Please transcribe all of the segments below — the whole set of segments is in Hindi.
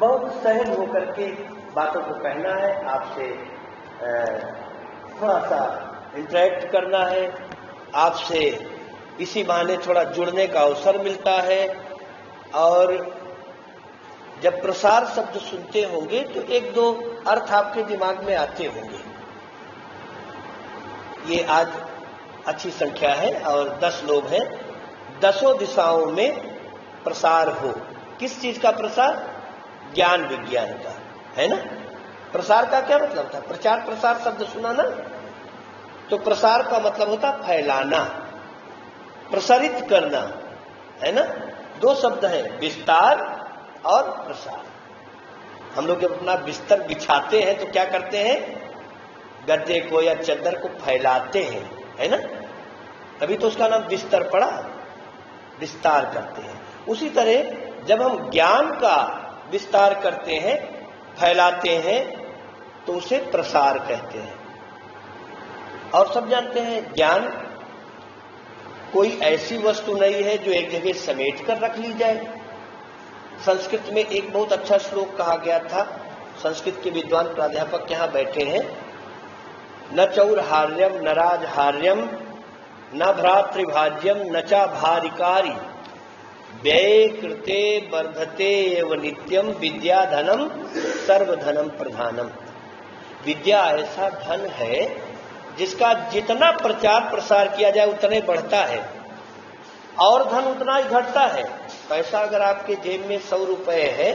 बहुत सहज होकर के बातों को कहना है, आपसे थोड़ा सा इंटरेक्ट करना है, आपसे इसी बहाने थोड़ा जुड़ने का अवसर मिलता है। और जब प्रसार शब्द सुनते होंगे तो एक दो अर्थ आपके दिमाग में आते होंगे। ये आज अच्छी संख्या है और 10 लोग हैं। 10 दिशाओं में प्रसार हो। किस चीज का प्रसार? ज्ञान विज्ञान का, है ना। प्रसार का क्या मतलब था? प्रचार प्रसार शब्द सुना ना, तो प्रसार का मतलब होता फैलाना, प्रसारित करना, है ना। 2 शब्द हैं, विस्तार और प्रसार। हम लोग जब अपना बिस्तर बिछाते हैं तो क्या करते हैं? गद्दे को या चादर को फैलाते हैं, है ना, तभी तो उसका नाम बिस्तर पड़ा। विस्तार करते हैं। उसी तरह जब हम ज्ञान का विस्तार करते हैं, फैलाते हैं, तो उसे प्रसार कहते हैं। और सब जानते हैं ज्ञान कोई ऐसी वस्तु नहीं है जो एक जगह समेट कर रख ली जाए। संस्कृत में एक बहुत अच्छा श्लोक कहा गया था। संस्कृत के विद्वान प्राध्यापक यहां बैठे हैं। न चौरहार्यम न राजहार्यम न भ्रातृभाज्यम न चा भारिकारी व्यय कृते वर्धते एव नित्यम विद्या धनम सर्वधनम प्रधानम। विद्या ऐसा धन है जिसका जितना प्रचार प्रसार किया जाए उतने बढ़ता है और धन उतना ही घटता है। पैसा अगर आपके जेब में 100 रुपए है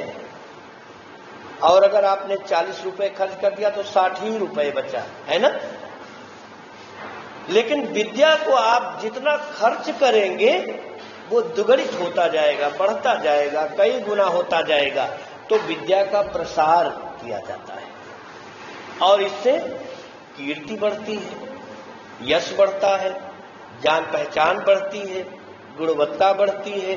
और अगर आपने 40 रुपए खर्च कर दिया तो 60 ही रुपए बचा, है ना। लेकिन विद्या को आप जितना खर्च करेंगे वो दुगणित होता जाएगा, बढ़ता जाएगा, कई गुना होता जाएगा। तो विद्या का प्रसार किया जाता है और इससे कीर्ति बढ़ती है, यश बढ़ता है, जान पहचान बढ़ती है, गुणवत्ता बढ़ती है।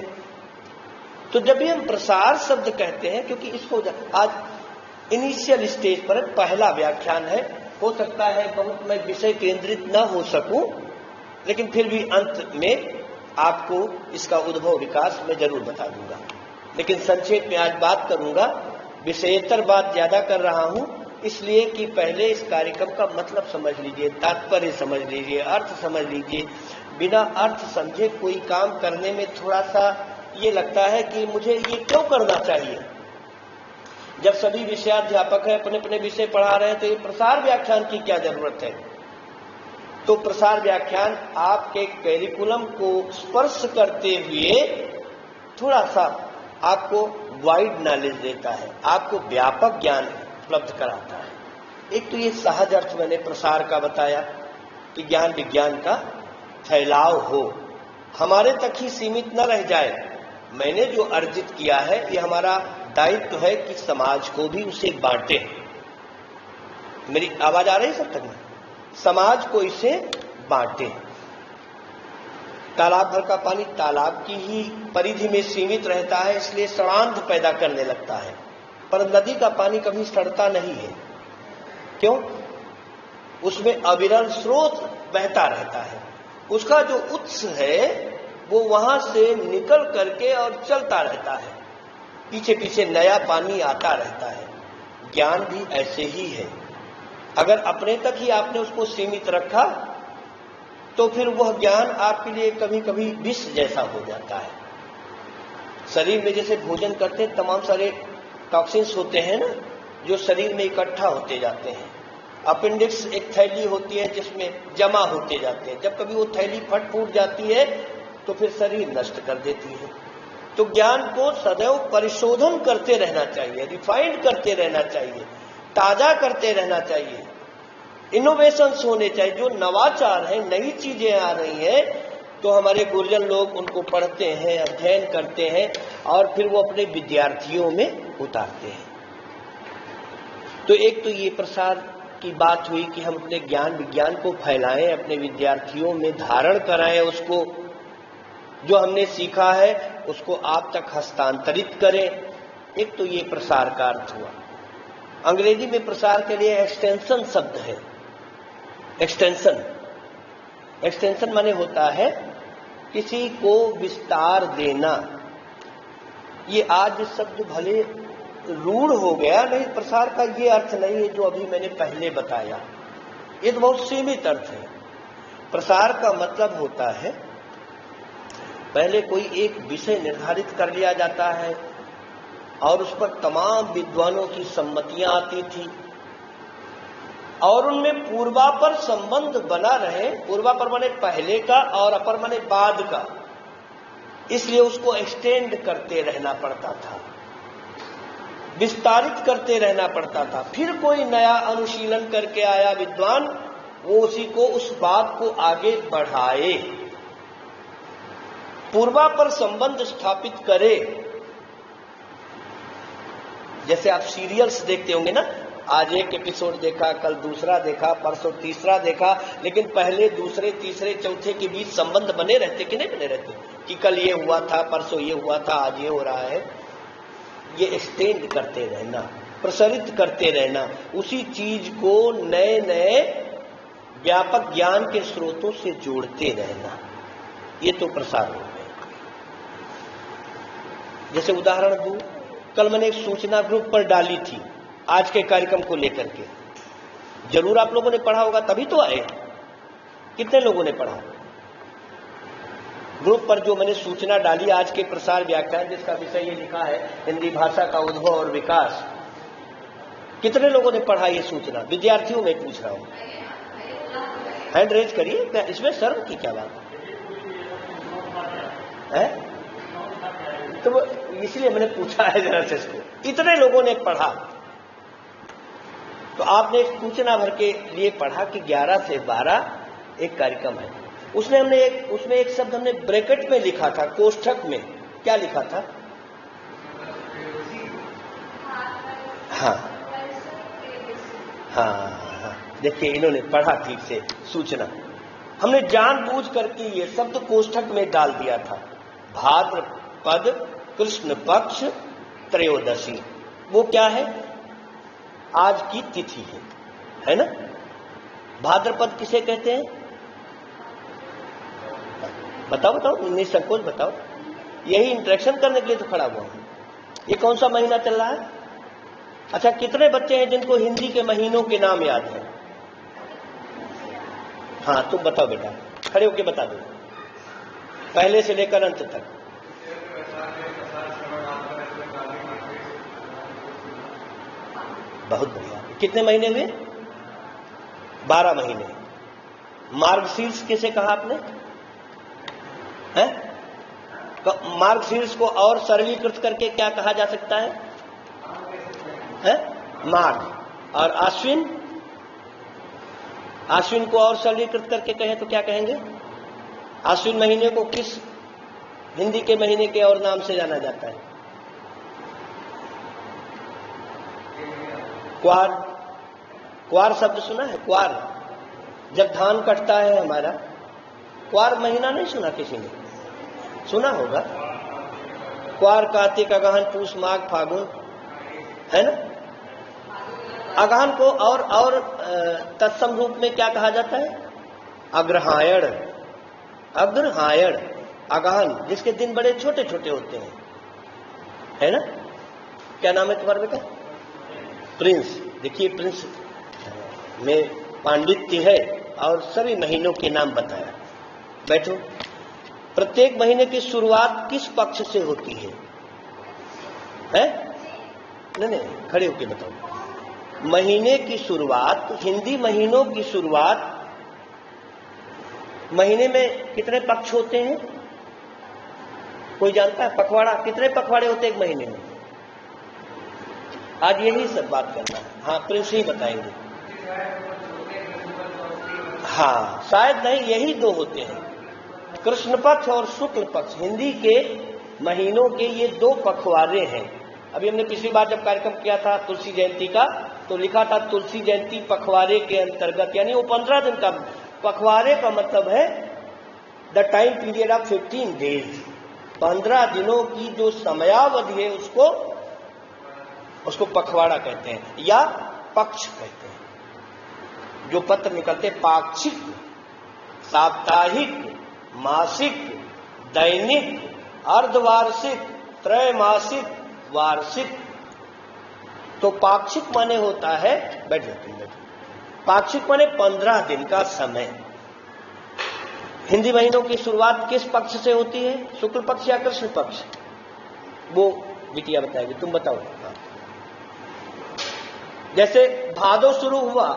तो जब भी हम प्रसार शब्द कहते हैं, क्योंकि इसको आज इनिशियल स्टेज पर पहला व्याख्यान है, हो सकता है बहुत मैं विषय केंद्रित न हो सकूं, लेकिन फिर भी अंत में आपको इसका उद्भव विकास मैं जरूर बता दूंगा। लेकिन संक्षेप में आज बात करूंगा। विषयेतर बात ज्यादा कर रहा हूं इसलिए कि पहले इस कार्यक्रम का मतलब समझ लीजिए, तात्पर्य समझ लीजिए, अर्थ समझ लीजिए। बिना अर्थ समझे कोई काम करने में थोड़ा सा ये लगता है कि मुझे ये क्यों करना चाहिए। जब सभी विषयाध्यापक है, अपने अपने विषय पढ़ा रहे हैं, तो ये प्रसार व्याख्यान की क्या जरूरत है। तो प्रसार व्याख्यान आपके कैरिकुलम को स्पर्श करते हुए थोड़ा सा आपको वाइड नॉलेज देता है, आपको व्यापक ज्ञान उपलब्ध कराता है। एक तो ये सहज अर्थ मैंने प्रसार का बताया कि ज्ञान विज्ञान का फैलाव हो, हमारे तक ही सीमित न रह जाए। मैंने जो अर्जित किया है ये हमारा दायित्व है कि समाज को भी उसे बांटे। मेरी आवाज आ रही सब तक में? समाज को इसे बांटे। तालाब भर का पानी तालाब की ही परिधि में सीमित रहता है, इसलिए सड़ांध पैदा करने लगता है। पर नदी का पानी कभी सड़ता नहीं है। क्यों? उसमें अविरल स्रोत बहता रहता है। उसका जो उत्स है वो वहां से निकल करके और चलता रहता है, पीछे पीछे नया पानी आता रहता है। ज्ञान भी ऐसे ही है। अगर अपने तक ही आपने उसको सीमित रखा तो फिर वह ज्ञान आपके लिए कभी कभी विष जैसा हो जाता है। शरीर में जैसे भोजन करते हैं तमाम सारे टॉक्सिन्स होते हैं ना, जो शरीर में इकट्ठा होते जाते हैं। अपेंडिक्स एक थैली होती है जिसमें जमा होते जाते हैं। जब कभी वो थैली फट फूट जाती है तो फिर शरीर नष्ट कर देती है। तो ज्ञान को सदैव परिशोधन करते रहना चाहिए, रिफाइंड करते रहना चाहिए, ताजा करते रहना चाहिए। इनोवेशंस होने चाहिए, जो नवाचार है, नई चीजें आ रही हैं तो हमारे गुरुजन लोग उनको पढ़ते हैं, अध्ययन करते हैं और फिर वो अपने विद्यार्थियों में उतारते हैं। तो एक तो ये प्रसार की बात हुई कि हम अपने ज्ञान विज्ञान को फैलाएं, अपने विद्यार्थियों में धारण कराएं, उसको जो हमने सीखा है उसको आप तक हस्तांतरित करें। एक तो ये प्रसार का अर्थ हुआ। अंग्रेजी में प्रसार के लिए एक्सटेंशन शब्द है। एक्सटेंशन माने होता है किसी को विस्तार देना। ये आज शब्द भले रूढ़ हो गया। नहीं, प्रसार का ये अर्थ नहीं है जो अभी मैंने पहले बताया, ये तो बहुत सीमित अर्थ है। प्रसार का मतलब होता है पहले कोई एक विषय निर्धारित कर लिया जाता है और उस पर तमाम विद्वानों की सम्मतियां आती थी और उनमें पूर्वापर संबंध बना रहे। पूर्वापर माने पहले का और अपर माने बाद का, इसलिए उसको एक्सटेंड करते रहना पड़ता था, विस्तारित करते रहना पड़ता था। फिर कोई नया अनुशीलन करके आया विद्वान, वो उसी को, उस बात को आगे बढ़ाए, पूर्वापर संबंध स्थापित करे। जैसे आप सीरियल्स देखते होंगे ना, आज एक एपिसोड देखा, कल दूसरा देखा, परसों तीसरा देखा, लेकिन पहले दूसरे तीसरे चौथे के बीच संबंध बने रहते कि नहीं बने रहते, कि कल ये हुआ था, परसों ये हुआ था, आज ये हो रहा है। ये एक्सटेंड करते रहना, प्रसारित करते रहना, उसी चीज को नए नए व्यापक ज्ञान के स्रोतों से जोड़ते रहना, ये तो प्रसार हो गया। जैसे उदाहरण दूं, कल मैंने एक सूचना ग्रुप पर डाली थी आज के कार्यक्रम को लेकर के, जरूर आप लोगों ने पढ़ा होगा, तभी तो आए। कितने लोगों ने पढ़ा? ग्रुप पर जो मैंने सूचना डाली आज के प्रसार व्याख्यान, जिसका विषय ये लिखा है हिंदी भाषा का उद्भव और विकास, कितने लोगों ने पढ़ा ये सूचना? विद्यार्थियों में पूछ रहा हूं, हैंड रेज करिए। इसमें शर्म की क्या बात है? तो इसलिए मैंने पूछा है जरा से इसको, इतने लोगों ने पढ़ा। तो आपने एक सूचना भर के लिए पढ़ा कि 11 से 12 एक कार्यक्रम है। उसमें एक शब्द हमने ब्रैकेट में लिखा था, कोष्ठक में क्या लिखा था? हाँ हाँ हाँ, देखिए इन्होंने पढ़ा ठीक से सूचना। हमने जानबूझ करके ये शब्द कोष्ठक में डाल दिया था, भाद्रपद कृष्ण पक्ष त्रयोदशी। वो क्या है? आज की तिथि है ना? भाद्रपद किसे कहते हैं? बताओ, निसंकोच बताओ। यही इंटरेक्शन करने के लिए तो खड़ा हुआ हूं। ये कौन सा महीना चल रहा है? अच्छा, कितने बच्चे हैं जिनको हिंदी के महीनों के नाम याद है? हाँ, तुम बताओ बेटा, खड़े होके बता दो, पहले से लेकर अंत तक। बहुत बढ़िया। कितने महीने हुए? 12 महीने। मार्गशीर्ष किसे कहा आपने? है? तो मार्गशीर्ष को और सरलीकृत करके क्या कहा जा सकता है? माघ। और आश्विन? आश्विन को और सरलीकृत करके कहें तो क्या कहेंगे? आश्विन महीने को किस हिंदी के महीने के और नाम से जाना जाता है? क्वार। क्वार शब्द सुना है? क्वार, जब धान कटता है हमारा, क्वार महीना नहीं सुना किसी ने? सुना होगा। क्वार, कार्तिक, अगहन, पूस, माघ, फागुन, है ना? अगहन को और तत्सम रूप में क्या कहा जाता है? अग्रहायण। अग्रहायण, अगहन, जिसके दिन बड़े छोटे छोटे होते हैं, है ना? क्या नाम है तुम्हारा बेटा? प्रिंस। देखिए, प्रिंस में पांडित्य है और सभी महीनों के नाम बताया। बैठो। प्रत्येक महीने की शुरुआत किस पक्ष से होती है? नहीं, खड़े होके बताओ। महीने की शुरुआत, हिंदी महीनों की शुरुआत, महीने में कितने पक्ष होते हैं? कोई जानता है? पखवाड़ा, कितने पखवाड़े होते हैं एक महीने में? आज यही सब बात करना है। हाँ, प्रिंस ही बताएंगे। हाँ, शायद नहीं, यही 2 होते हैं, कृष्ण पक्ष और शुक्ल पक्ष। हिंदी के महीनों के ये 2 पखवाड़े हैं। अभी हमने पिछली बार जब कार्यक्रम किया था तुलसी जयंती का, तो लिखा था तुलसी जयंती पखवाड़े के अंतर्गत, यानी वो 15 दिन का पखवाड़े का मतलब है the time period of 15 days. 15 दिनों की जो समयावधि है उसको पखवाड़ा कहते हैं या पक्ष कहते हैं। जो पत्र निकलते पाक्षिक, साप्ताहिक, मासिक, दैनिक, अर्धवार्षिक, त्रैमासिक, वार्षिक, तो पाक्षिक माने होता है, बैठ जाते हैं, पाक्षिक माने 15 दिन का समय। हिंदी महीनों की शुरुआत किस पक्ष से होती है, शुक्ल पक्ष या कृष्ण पक्ष? वो बिटिया बताएगी, तुम बताओ। जैसे भादो शुरू हुआ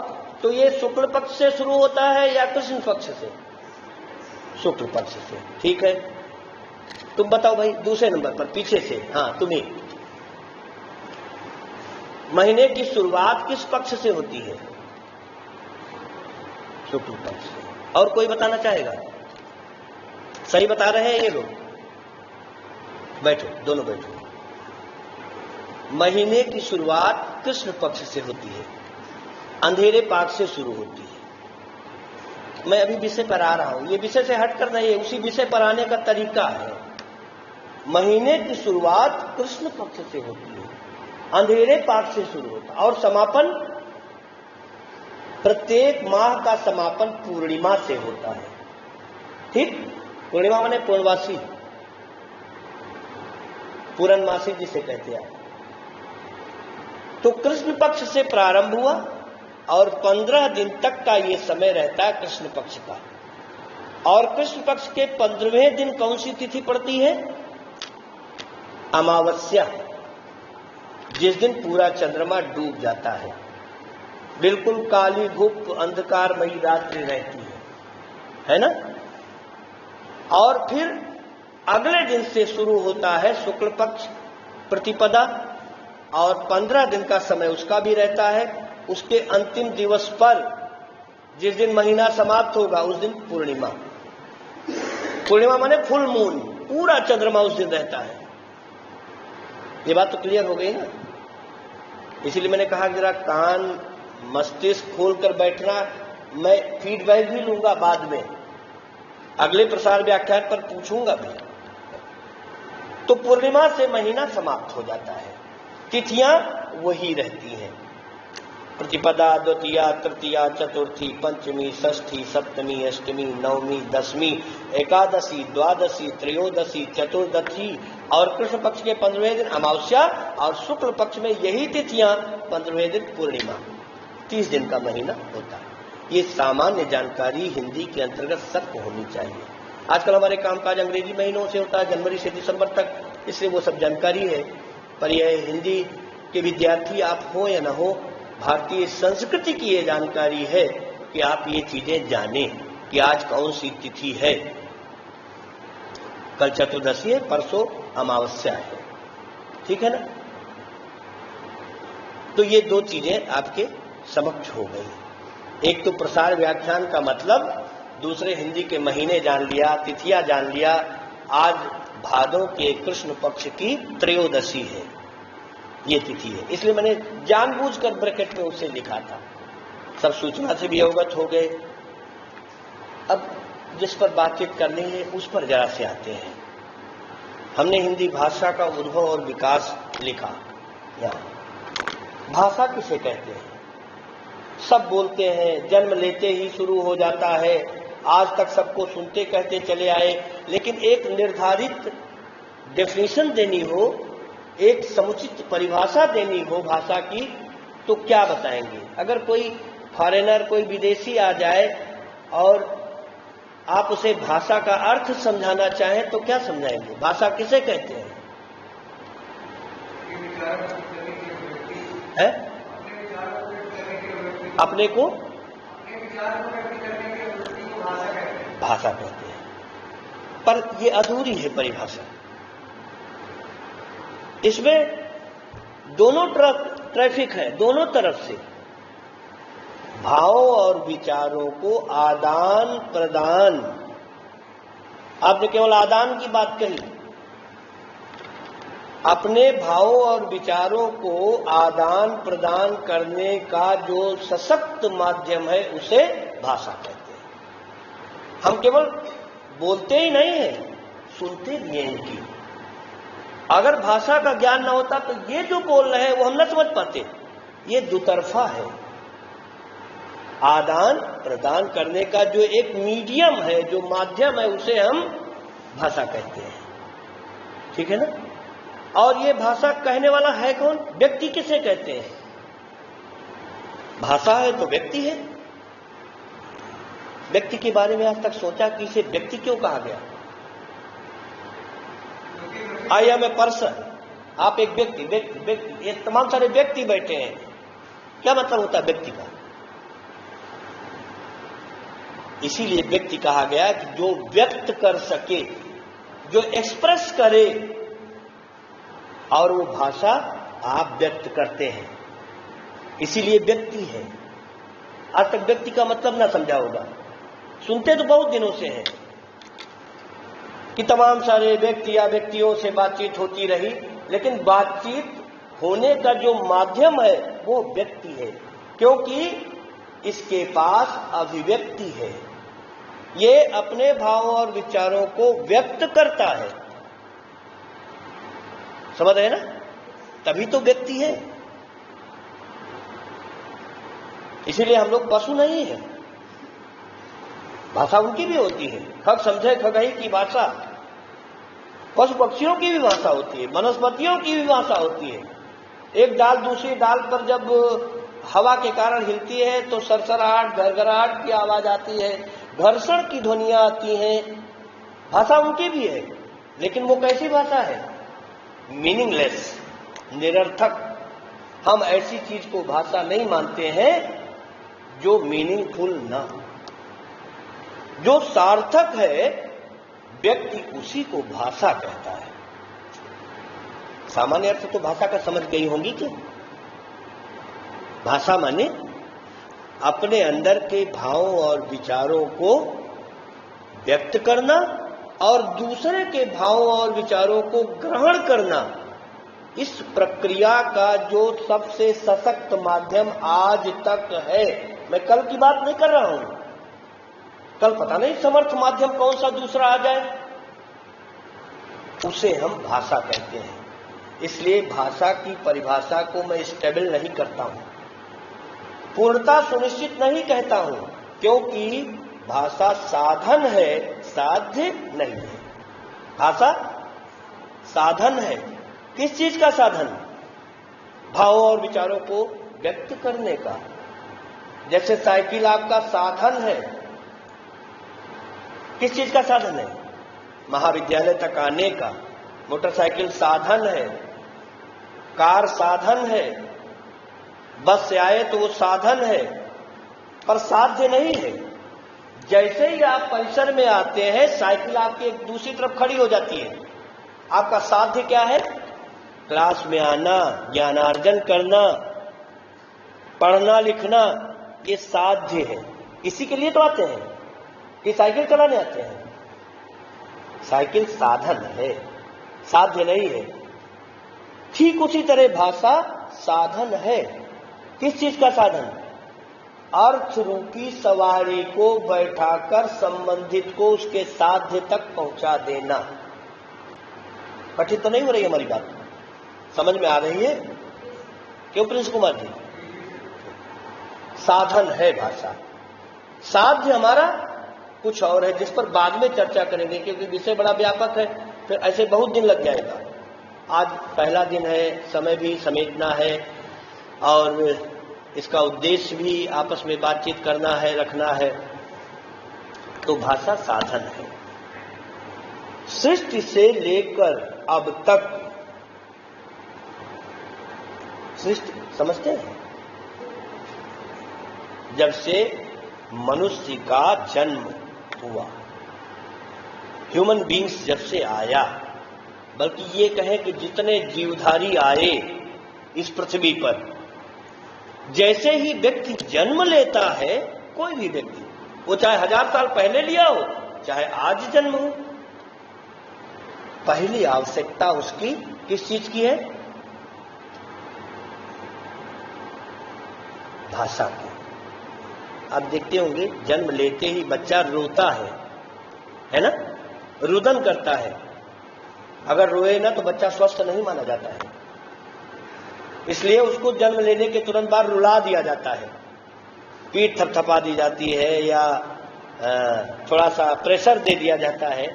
तो ये शुक्ल पक्ष से शुरू होता है या कृष्ण पक्ष से? शुक्ल पक्ष से, ठीक है। तुम बताओ भाई दूसरे नंबर पर, पीछे से। हाँ तुम्ही, महीने की शुरुआत किस पक्ष से होती है? शुक्ल पक्ष से। और कोई बताना चाहेगा? सही बता रहे हैं ये लोग? बैठो, दोनों बैठो। महीने की शुरुआत कृष्ण पक्ष से होती है, अंधेरे पाठ से शुरू होती है। मैं अभी विषय पर आ रहा हूं, ये विषय से हटकर नहीं है, उसी विषय पर आने का तरीका है। महीने की शुरुआत कृष्ण पक्ष से होती है, अंधेरे पाठ से शुरू होता है, और समापन, प्रत्येक माह का समापन पूर्णिमा से होता है। ठीक, पूर्णिमा माने पूर्णवासी, पूर्णमासी जिसे कहते हैं। तो कृष्ण पक्ष से प्रारंभ हुआ और 15 दिन तक का ये समय रहता है कृष्ण पक्ष का। और कृष्ण पक्ष के 15वें दिन कौन सी तिथि पड़ती है? अमावस्या, जिस दिन पूरा चंद्रमा डूब जाता है, बिल्कुल काली गुप्त अंधकारमयी रात्रि रहती है ना। और फिर अगले दिन से शुरू होता है शुक्ल पक्ष प्रतिपदा, और 15 दिन का समय उसका भी रहता है। उसके अंतिम दिवस पर, जिस दिन महीना समाप्त होगा, उस दिन पूर्णिमा। पूर्णिमा माने फुल मून, पूरा चंद्रमा उस दिन रहता है। ये बात तो क्लियर हो गई ना। इसीलिए मैंने कहा जरा कान मस्तिष्क खोलकर बैठना। मैं फीडबैक भी लूंगा बाद में, अगले प्रसार व्याख्यान पर पूछूंगा भी। तो पूर्णिमा से महीना समाप्त हो जाता है, तिथियां वही रहती हैं, प्रतिपदा, द्वितीया, तृतीया, चतुर्थी, पंचमी, षष्ठी, सप्तमी, अष्टमी, नवमी, दशमी, एकादशी, द्वादशी, त्रयोदशी, चतुर्दशी, और कृष्ण पक्ष के 15वें दिन अमावस्या, और शुक्ल पक्ष में यही तिथियां 15वें दिन पूर्णिमा। 30 दिन का महीना होता है। ये सामान्य जानकारी हिंदी के अंतर्गत सबको होनी चाहिए। आजकल हमारे कामकाज अंग्रेजी महीनों से होता है, जनवरी से दिसंबर तक, इसलिए वो सब जानकारी है। पर यह हिंदी के विद्यार्थी आप हो या ना हो, भारतीय संस्कृति की ये जानकारी है कि आप ये चीजें जानें कि आज कौन सी तिथि है। कल चतुर्दशी है, परसों अमावस्या है, ठीक है ना। तो ये दो चीजें आपके समक्ष हो गई। एक तो प्रसार व्याख्यान का मतलब, दूसरे हिंदी के महीने जान लिया, तिथियां जान लिया। आज भादों के कृष्ण पक्ष की त्रयोदशी है, ये तिथि है, इसलिए मैंने जानबूझकर ब्रैकेट में उसे लिखा था। सब सूचना से भी अवगत हो गए। अब जिस पर बातचीत करनी है उस पर जरा से आते हैं। हमने हिंदी भाषा का उद्भव और विकास लिखा। भाषा किसे कहते हैं? सब बोलते हैं, जन्म लेते ही शुरू हो जाता है, आज तक सबको सुनते कहते चले आए। लेकिन एक निर्धारित डेफिनेशन देनी हो, एक समुचित परिभाषा देनी हो भाषा की, तो क्या बताएंगे? अगर कोई फॉरेनर, कोई विदेशी आ जाए और आप उसे भाषा का अर्थ समझाना चाहें तो क्या समझाएंगे? भाषा किसे कहते हैं? है? अपने को भाषा कहते हैं, पर यह अधूरी है परिभाषा। इसमें दोनों ट्रैफिक है, दोनों तरफ से भावों और विचारों को आदान प्रदान। आपने केवल आदान की बात कही, अपने भावों और विचारों को आदान प्रदान करने का जो सशक्त माध्यम है उसे भाषा कहते हैं। हम केवल बोलते ही नहीं हैं, सुनते भी हैं इनकी। अगर भाषा का ज्ञान न होता तो ये जो बोल रहे हैं वो हम न समझ पाते। ये दुतरफा है। आदान प्रदान करने का जो एक मीडियम है, जो माध्यम है, उसे हम भाषा कहते हैं, ठीक है ना। और ये भाषा कहने वाला है कौन? व्यक्ति किसे कहते हैं? भाषा है तो व्यक्ति है। व्यक्ति के बारे में आज तक सोचा कि इसे व्यक्ति क्यों कहा गया? आई एम ए पर्सन, आप एक व्यक्ति, व्यक्ति, ये तमाम सारे व्यक्ति बैठे हैं, क्या मतलब होता है व्यक्ति का? इसीलिए व्यक्ति कहा गया कि जो व्यक्त कर सके, जो एक्सप्रेस करे, और वो भाषा आप व्यक्त करते हैं, इसीलिए व्यक्ति है। आज तक व्यक्ति का मतलब ना समझा होगा, सुनते तो बहुत दिनों से हैं कि तमाम सारे व्यक्ति या व्यक्तियों से बातचीत होती रही, लेकिन बातचीत होने का जो माध्यम है वो व्यक्ति है, क्योंकि इसके पास अभिव्यक्ति है, ये अपने भावों और विचारों को व्यक्त करता है। समझ रहे ना? तभी तो व्यक्ति है। इसीलिए हम लोग पशु नहीं है। भाषा उनकी भी होती है, खग समझे खगही की भाषा, पशु पक्षियों की भी भाषा होती है, वनस्पतियों की भी भाषा होती है। एक डाल दूसरी डाल पर जब हवा के कारण हिलती है तो सरसराहट, घरघराहट की आवाज आती है, घर्षण की ध्वनियां आती हैं। भाषा उनकी भी है, लेकिन वो कैसी भाषा है? मीनिंगलेस, निरर्थक। हम ऐसी चीज को भाषा नहीं मानते हैं जो मीनिंगफुल ना हो। जो सार्थक है व्यक्ति उसी को भाषा कहता है। सामान्य अर्थ तो भाषा का समझ गई होंगी कि भाषा माने अपने अंदर के भावों और विचारों को व्यक्त करना और दूसरे के भावों और विचारों को ग्रहण करना। इस प्रक्रिया का जो सबसे सशक्त माध्यम आज तक है, मैं कल की बात नहीं कर रहा हूं, कल पता नहीं समर्थ माध्यम कौन सा दूसरा आ जाए, उसे हम भाषा कहते हैं। इसलिए भाषा की परिभाषा को मैं स्टेबल नहीं करता हूं, पूर्णता सुनिश्चित नहीं कहता हूं, क्योंकि भाषा साधन है, साध्य नहीं है। भाषा साधन है। किस चीज का साधन? भावों और विचारों को व्यक्त करने का। जैसे साइकिल आपका साधन है। किस चीज का साधन है? महाविद्यालय तक आने का। मोटरसाइकिल साधन है, कार साधन है, बस से आए तो वो साधन है, पर साध्य नहीं है। जैसे ही आप परिसर में आते हैं, साइकिल आपकी एक दूसरी तरफ खड़ी हो जाती है। आपका साध्य क्या है? क्लास में आना, ज्ञानार्जन करना, पढ़ना लिखना, ये साध्य है। इसी के लिए तो आते हैं कि साइकिल चलाने आते हैं। साइकिल साधन है, साध्य नहीं है। ठीक उसी तरह भाषा साधन है। किस चीज का साधन? अर्थ रूपी सवारी को बैठाकर संबंधित को उसके साध्य तक पहुंचा देना। कठिन तो नहीं हो रही हमारी बात? समझ में आ रही है? क्यों प्रिंस कुमार जी? साधन है भाषा। साध्य हमारा कुछ और है, जिस पर बाद में चर्चा करेंगे, क्योंकि विषय बड़ा व्यापक है, फिर ऐसे बहुत दिन लग जाएगा। आज पहला दिन है, समय भी समेटना है और इसका उद्देश्य भी आपस में बातचीत करना है, रखना है। तो भाषा साधन है। सृष्टि से लेकर अब तक, सृष्टि समझते हैं, जब से मनुष्य का जन्म हुआ, ह्यूमन बींग्स जब से आया, बल्कि ये कहें कि जितने जीवधारी आए इस पृथ्वी पर, जैसे ही व्यक्ति जन्म लेता है, कोई भी व्यक्ति, वो चाहे 1000 साल पहले लिया हो, चाहे आज जन्म हो, पहली आवश्यकता उसकी किस चीज की है? भाषा की। आप देखते होंगे जन्म लेते ही बच्चा रोता है ना? रुदन करता है। अगर रोए ना तो बच्चा स्वस्थ नहीं माना जाता है, इसलिए उसको जन्म लेने के तुरंत बाद रुला दिया जाता है, पीठ थपथपा दी जाती है या थोड़ा सा प्रेशर दे दिया जाता है,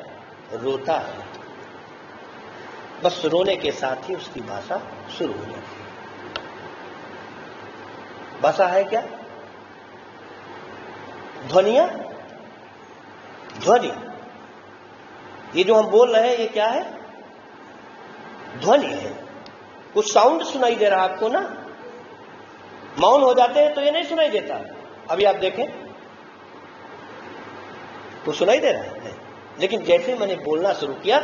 रोता है। बस रोने के साथ ही उसकी भाषा शुरू हो जाती है। भाषा है क्या? ध्वनिया, ध्वनि। ये जो हम बोल रहे हैं ये क्या है? ध्वनि है। कुछ साउंड सुनाई दे रहा है आपको ना? मौन हो जाते हैं तो ये नहीं सुनाई देता। अभी आप देखें तो सुनाई दे रहा है नहीं। लेकिन जैसे मैंने बोलना शुरू किया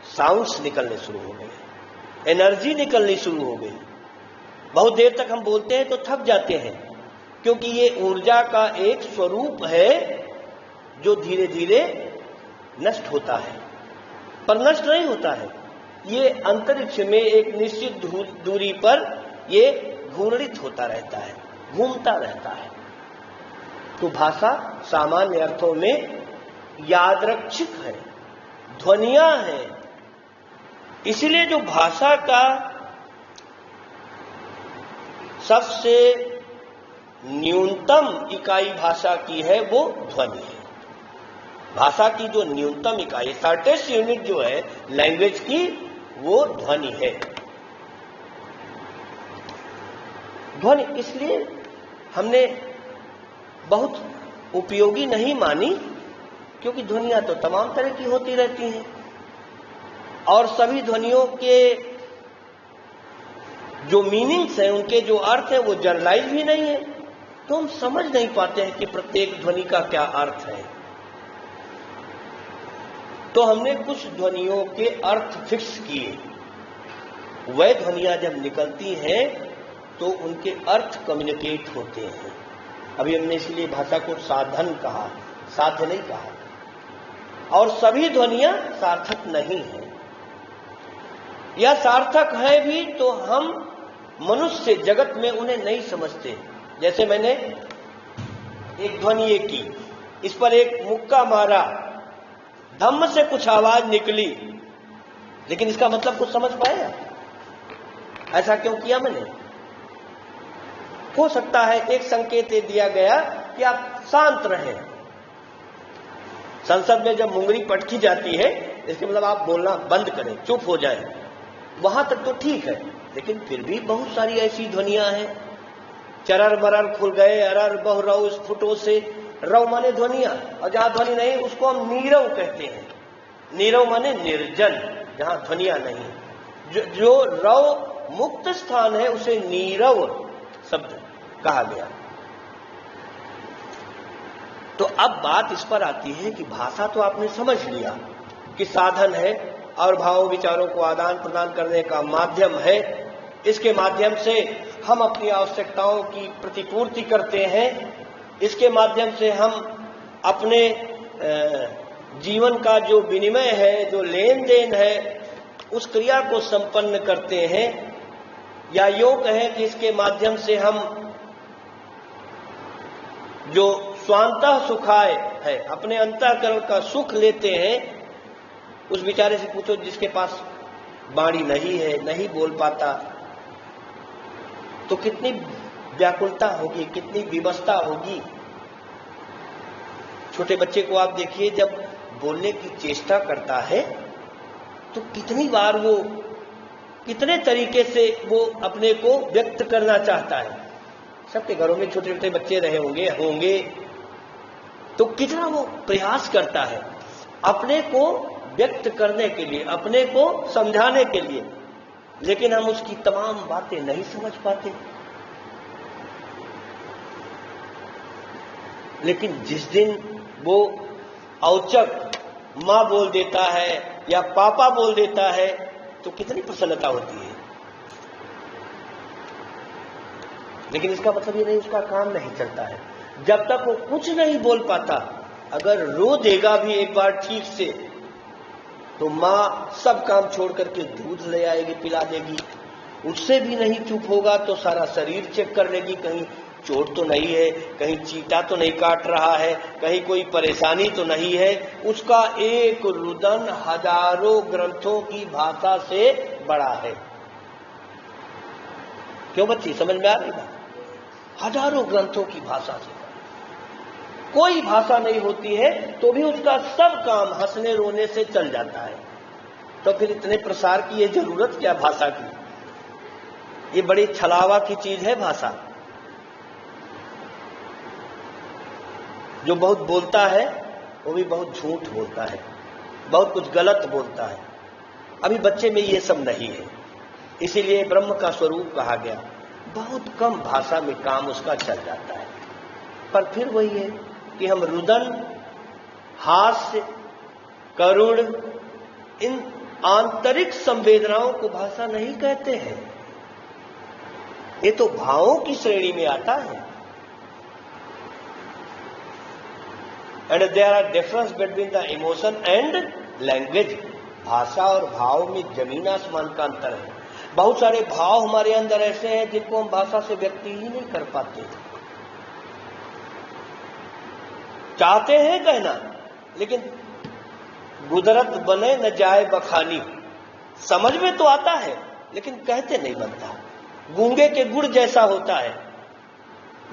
साउंड्स निकलने शुरू हो गए, एनर्जी निकलनी शुरू हो गई। बहुत देर तक हम बोलते हैं तो थक जाते हैं, क्योंकि ये ऊर्जा का एक स्वरूप है जो धीरे धीरे नष्ट होता है। पर नष्ट नहीं होता है, ये अंतरिक्ष में एक निश्चित दूरी पर ये घूर्णित होता रहता है, घूमता रहता है। तो भाषा सामान्य अर्थों में यादृच्छिक है, ध्वनियां हैं। इसलिए जो भाषा का सबसे न्यूनतम इकाई भाषा की है वो ध्वनि है। भाषा की जो न्यूनतम इकाई, शॉर्टेस्ट यूनिट जो है लैंग्वेज की, वो ध्वनि है। ध्वनि इसलिए हमने बहुत उपयोगी नहीं मानी, क्योंकि ध्वनियां तो तमाम तरह की होती रहती हैं और सभी ध्वनियों के जो मीनिंग्स हैं, उनके जो अर्थ है वो जनरलाइज भी नहीं है। तो हम समझ नहीं पाते हैं कि प्रत्येक ध्वनि का क्या अर्थ है। तो हमने कुछ ध्वनियों के अर्थ फिक्स किए। वह ध्वनियां जब निकलती हैं तो उनके अर्थ कम्युनिकेट होते हैं। अभी हमने इसलिए भाषा को साधन कहा, साध्य नहीं कहा। और सभी ध्वनियां सार्थक नहीं है, या सार्थक है भी तो हम मनुष्य जगत में उन्हें नहीं समझते। जैसे मैंने एक ध्वनि ये की, इस पर एक मुक्का मारा, धम्म से कुछ आवाज निकली, लेकिन इसका मतलब कुछ समझ पाया? ऐसा क्यों किया मैंने? हो सकता है एक संकेत दिया गया कि आप शांत रहें। संसद में जब मुंगरी पटकी जाती है, इसके मतलब आप बोलना बंद करें, चुप हो जाएं। वहां तक तो ठीक है, लेकिन फिर भी बहुत सारी ऐसी ध्वनियां हैं। चरर मरर खुल गए, अरर बहु रव स्फुटो से, रव माने ध्वनियां, और जहां ध्वनि नहीं उसको हम नीरव कहते हैं। नीरव माने निर्जन, जहां ध्वनियां नहीं। जो रव मुक्त स्थान है उसे नीरव शब्द कहा गया। तो अब बात इस पर आती है कि भाषा तो आपने समझ लिया कि साधन है और भावों विचारों को आदान प्रदान करने का माध्यम है। इसके माध्यम से हम अपनी आवश्यकताओं की प्रतिपूर्ति करते हैं। इसके माध्यम से हम अपने जीवन का जो विनिमय है, जो लेन देन है, उस क्रिया को संपन्न करते हैं। या यूं कहें कि इसके माध्यम से हम जो स्वांतः सुखाय है, अपने अंतःकरण का सुख लेते हैं। उस बेचारे से पूछो जिसके पास वाणी नहीं है, नहीं बोल पाता, तो कितनी व्याकुलता होगी, कितनी विवशता होगी। छोटे बच्चे को आप देखिए, जब बोलने की चेष्टा करता है तो कितनी बार वो कितने तरीके से वो अपने को व्यक्त करना चाहता है। सबके घरों में छोटे छोटे बच्चे रहे होंगे तो कितना वो प्रयास करता है अपने को व्यक्त करने के लिए, अपने को समझाने के लिए, लेकिन हम उसकी तमाम बातें नहीं समझ पाते। लेकिन जिस दिन वो औचक मां बोल देता है या पापा बोल देता है तो कितनी प्रसन्नता होती है। लेकिन इसका मतलब ये नहीं उसका काम नहीं चलता है। जब तक वो कुछ नहीं बोल पाता, अगर रो देगा भी एक बार ठीक से, तो मां सब काम छोड़ करके दूध ले आएगी, पिला देगी। उससे भी नहीं चुप होगा तो सारा शरीर चेक कर लेगी, कहीं चोट तो नहीं है, कहीं चींटा तो नहीं काट रहा है, कहीं कोई परेशानी तो नहीं है। उसका एक रुदन हजारों ग्रंथों की भाषा से बड़ा है। क्यों बच्ची, समझ में आ रही बात? हजारों ग्रंथों की भाषा से कोई भाषा नहीं होती है तो भी उसका सब काम हंसने रोने से चल जाता है। तो फिर इतने प्रसार की ये जरूरत क्या भाषा की? ये बड़ी छलावा की चीज है भाषा। जो बहुत बोलता है वो भी बहुत झूठ बोलता है, बहुत कुछ गलत बोलता है। अभी बच्चे में ये सब नहीं है, इसीलिए ब्रह्म का स्वरूप कहा गया। बहुत कम भाषा में काम उसका चल जाता है। पर फिर वही है कि हम रुदन, हास्य, करुण, इन आंतरिक संवेदनाओं को भाषा नहीं कहते हैं। ये तो भावों की श्रेणी में आता है। And there are difference between the emotion and language. भाषा और भाव में जमीन आसमान का अंतर है। बहुत सारे भाव हमारे अंदर ऐसे हैं जिनको हम भाषा से व्यक्त ही नहीं कर पाते। चाहते हैं कहना, लेकिन गुदरत बने न जाए बखानी। समझ में तो आता है लेकिन कहते नहीं बनता। गूंगे के गुड़ जैसा होता है।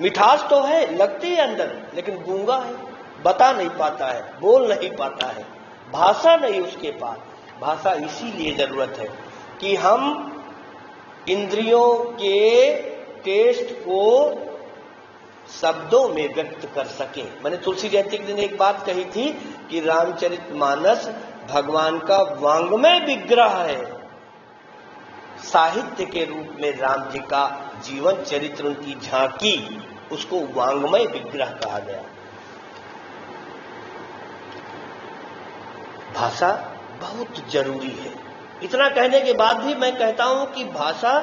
मिठास तो है, लगती है अंदर, लेकिन गूंगा है, बता नहीं पाता है, बोल नहीं पाता है, भाषा नहीं उसके पास। भाषा इसीलिए जरूरत है कि हम इंद्रियों के टेस्ट को शब्दों में व्यक्त कर सकें। मैंने तुलसी जयंती के दिन एक बात कही थी कि रामचरितमानस भगवान का वांग्मय विग्रह है। साहित्य के रूप में राम जी का जीवन चरित्र, उनकी झांकी, उसको वांग्मय विग्रह कहा गया। भाषा बहुत जरूरी है। इतना कहने के बाद भी मैं कहता हूं कि भाषा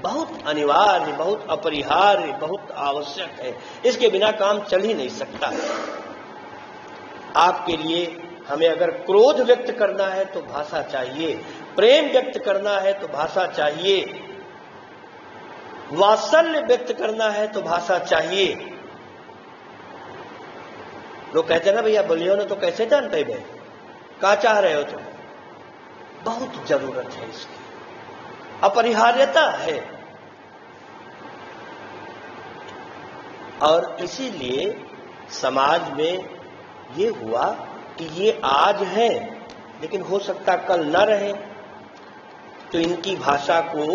बहुत अनिवार्य, बहुत अपरिहार्य, बहुत आवश्यक है। इसके बिना काम चल ही नहीं सकता। आपके लिए हमें अगर क्रोध व्यक्त करना है तो भाषा चाहिए, प्रेम व्यक्त करना है तो भाषा चाहिए, वात्सल्य व्यक्त करना है तो भाषा चाहिए। लोग कहते हैं ना भैया बोलियो ना, तो कैसे जानते भाई क्या चाह रहे हो तुम? बहुत जरूरत है इसकी, अपरिहार्यता है। और इसीलिए समाज में ये हुआ कि ये आज है लेकिन हो सकता कल न रहे, तो इनकी भाषा को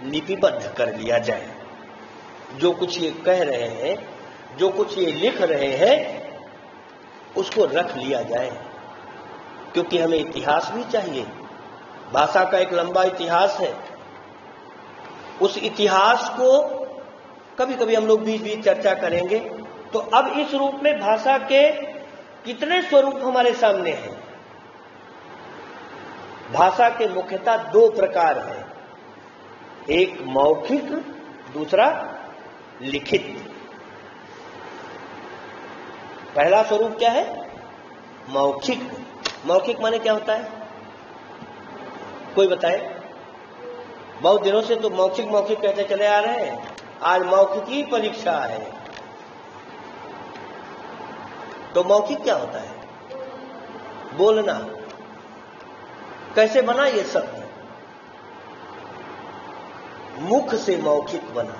लिपिबद्ध कर लिया जाए। जो कुछ ये कह रहे हैं, जो कुछ ये लिख रहे हैं, उसको रख लिया जाए, क्योंकि हमें इतिहास भी चाहिए। भाषा का एक लंबा इतिहास है। उस इतिहास को कभी कभी हम लोग बीच बीच चर्चा करेंगे। तो अब इस रूप में भाषा के कितने स्वरूप हमारे सामने हैं। भाषा के मुख्यतः दो प्रकार हैं, एक मौखिक, दूसरा लिखित। पहला स्वरूप क्या है? मौखिक। मौखिक माने क्या होता है? कोई बताए? बहुत दिनों से तो मौखिक मौखिक कहते चले आ रहे हैं। आज मौखिकी परीक्षा है। तो मौखिक क्या होता है? बोलना। कैसे बना ये शब्द? मुख से मौखिक बना।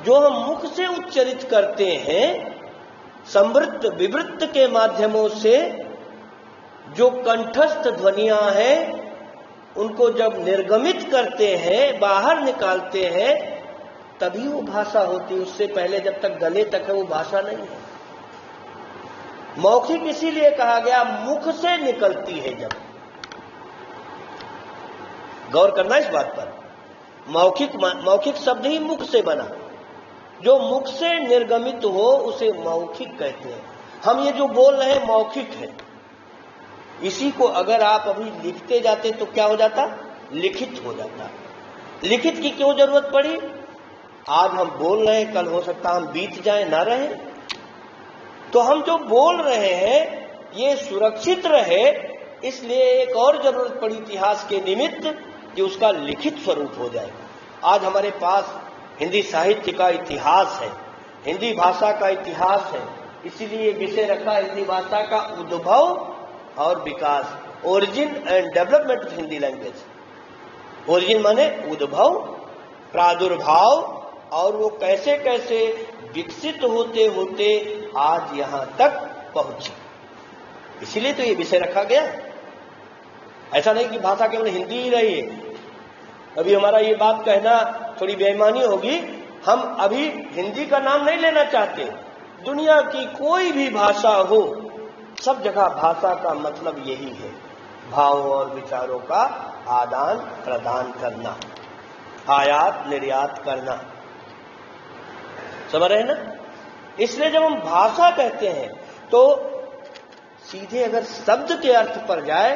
जो हम मुख से उच्चरित करते हैं, समृद्ध विवृत्त के माध्यमों से जो कंठस्थ ध्वनियां हैं, उनको जब निर्गमित करते हैं, बाहर निकालते हैं, तभी वो भाषा होती है। उससे पहले जब तक गले तक है वो भाषा नहीं है। मौखिक इसीलिए कहा गया, मुख से निकलती है जब। गौर करना इस बात पर। मौखिक शब्द ही मुख से बना। जो मुख से निर्गमित हो उसे मौखिक कहते हैं। हम ये जो बोल रहे हैं मौखिक है। इसी को अगर आप अभी लिखते जाते तो क्या हो जाता? लिखित हो जाता। लिखित की क्यों जरूरत पड़ी? आज हम बोल रहे हैं, कल हो सकता हम बीत जाए, ना रहे। तो हम जो बोल रहे हैं ये सुरक्षित रहे, इसलिए एक और जरूरत पड़ी इतिहास के निमित्त कि उसका लिखित स्वरूप हो जाए। आज हमारे पास हिंदी साहित्य का इतिहास है, हिंदी भाषा का इतिहास है। इसीलिए विषय रखा हिंदी भाषा का उद्भव और विकास, origin and development of Hindi language. Origin माने उद्भव, प्रादुर्भाव, और वो कैसे कैसे विकसित होते होते आज यहां तक पहुंची। इसीलिए तो ये विषय रखा गया। ऐसा नहीं कि भाषा केवल हिंदी ही रही है। अभी हमारा ये बात कहना थोड़ी बेईमानी होगी, हम अभी हिंदी का नाम नहीं लेना चाहते। दुनिया की कोई भी भाषा हो, सब जगह भाषा का मतलब यही है, भावों और विचारों का आदान प्रदान करना, आयात निर्यात करना। समझ रहे हैं ना? इसलिए जब हम भाषा कहते हैं तो सीधे अगर शब्द के अर्थ पर जाए,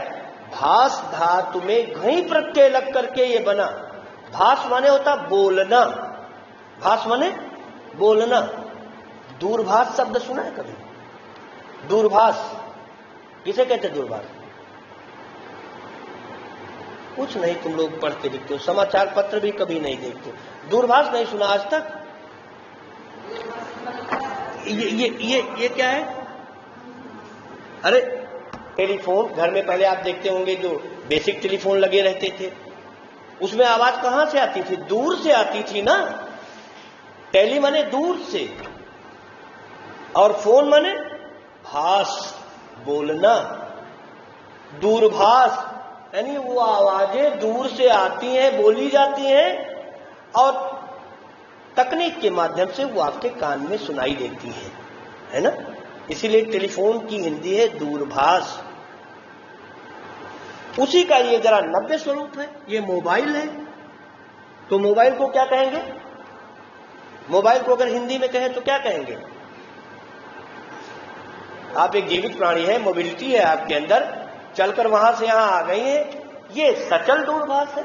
भास धातु में घई प्रत्यय लग करके ये बना। भास माने होता बोलना, भास माने बोलना। दूरभाष शब्द सुना है कभी? दूरभाष किसे कहते? दूरभाष कुछ नहीं, तुम लोग पढ़ते लिखते हो, समाचार पत्र भी कभी नहीं देखते, दूरभाष नहीं सुना आज तक? ये क्या है? अरे टेलीफोन, घर में पहले आप देखते होंगे जो बेसिक टेलीफोन लगे रहते थे, उसमें आवाज कहां से आती थी? दूर से आती थी ना। टेली माने दूर से, और फोन माने भाष, बोलना। दूरभाष यानी वो आवाजें दूर से आती हैं, बोली जाती हैं, और तकनीक के माध्यम से वो आपके कान में सुनाई देती है ना? इसीलिए टेलीफोन की हिंदी है दूरभाष। उसी का ये जरा नव्य स्वरूप है, ये मोबाइल है। तो मोबाइल को क्या कहेंगे? मोबाइल को अगर हिंदी में कहें तो क्या कहेंगे? आप एक जीवित प्राणी है, मोबिलिटी है आपके अंदर, चलकर वहां से यहां आ गई है, ये सचल दूरभाष है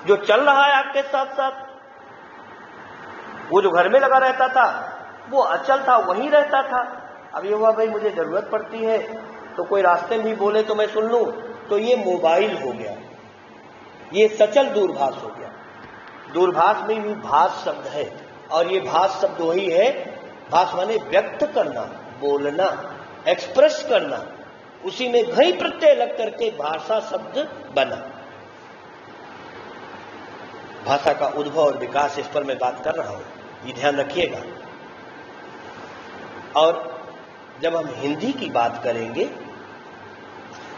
जो चल रहा है आपके साथ साथ। वो जो घर में लगा रहता था वो अचल था, वहीं रहता था। अब ये हुआ भाई मुझे जरूरत पड़ती है तो कोई रास्ते में भी बोले तो मैं सुन लूं, तो ये मोबाइल हो गया, ये सचल दूरभाष हो गया। दूरभाष में भी भाष शब्द है, और ये भाष शब्द वही है, भाष माने व्यक्त करना, बोलना, एक्सप्रेस करना। उसी में घई प्रत्यय लग करके भाषा शब्द बना। भाषा का उद्भव और विकास, इस पर मैं बात कर रहा हूं, ये ध्यान रखिएगा। और जब हम हिंदी की बात करेंगे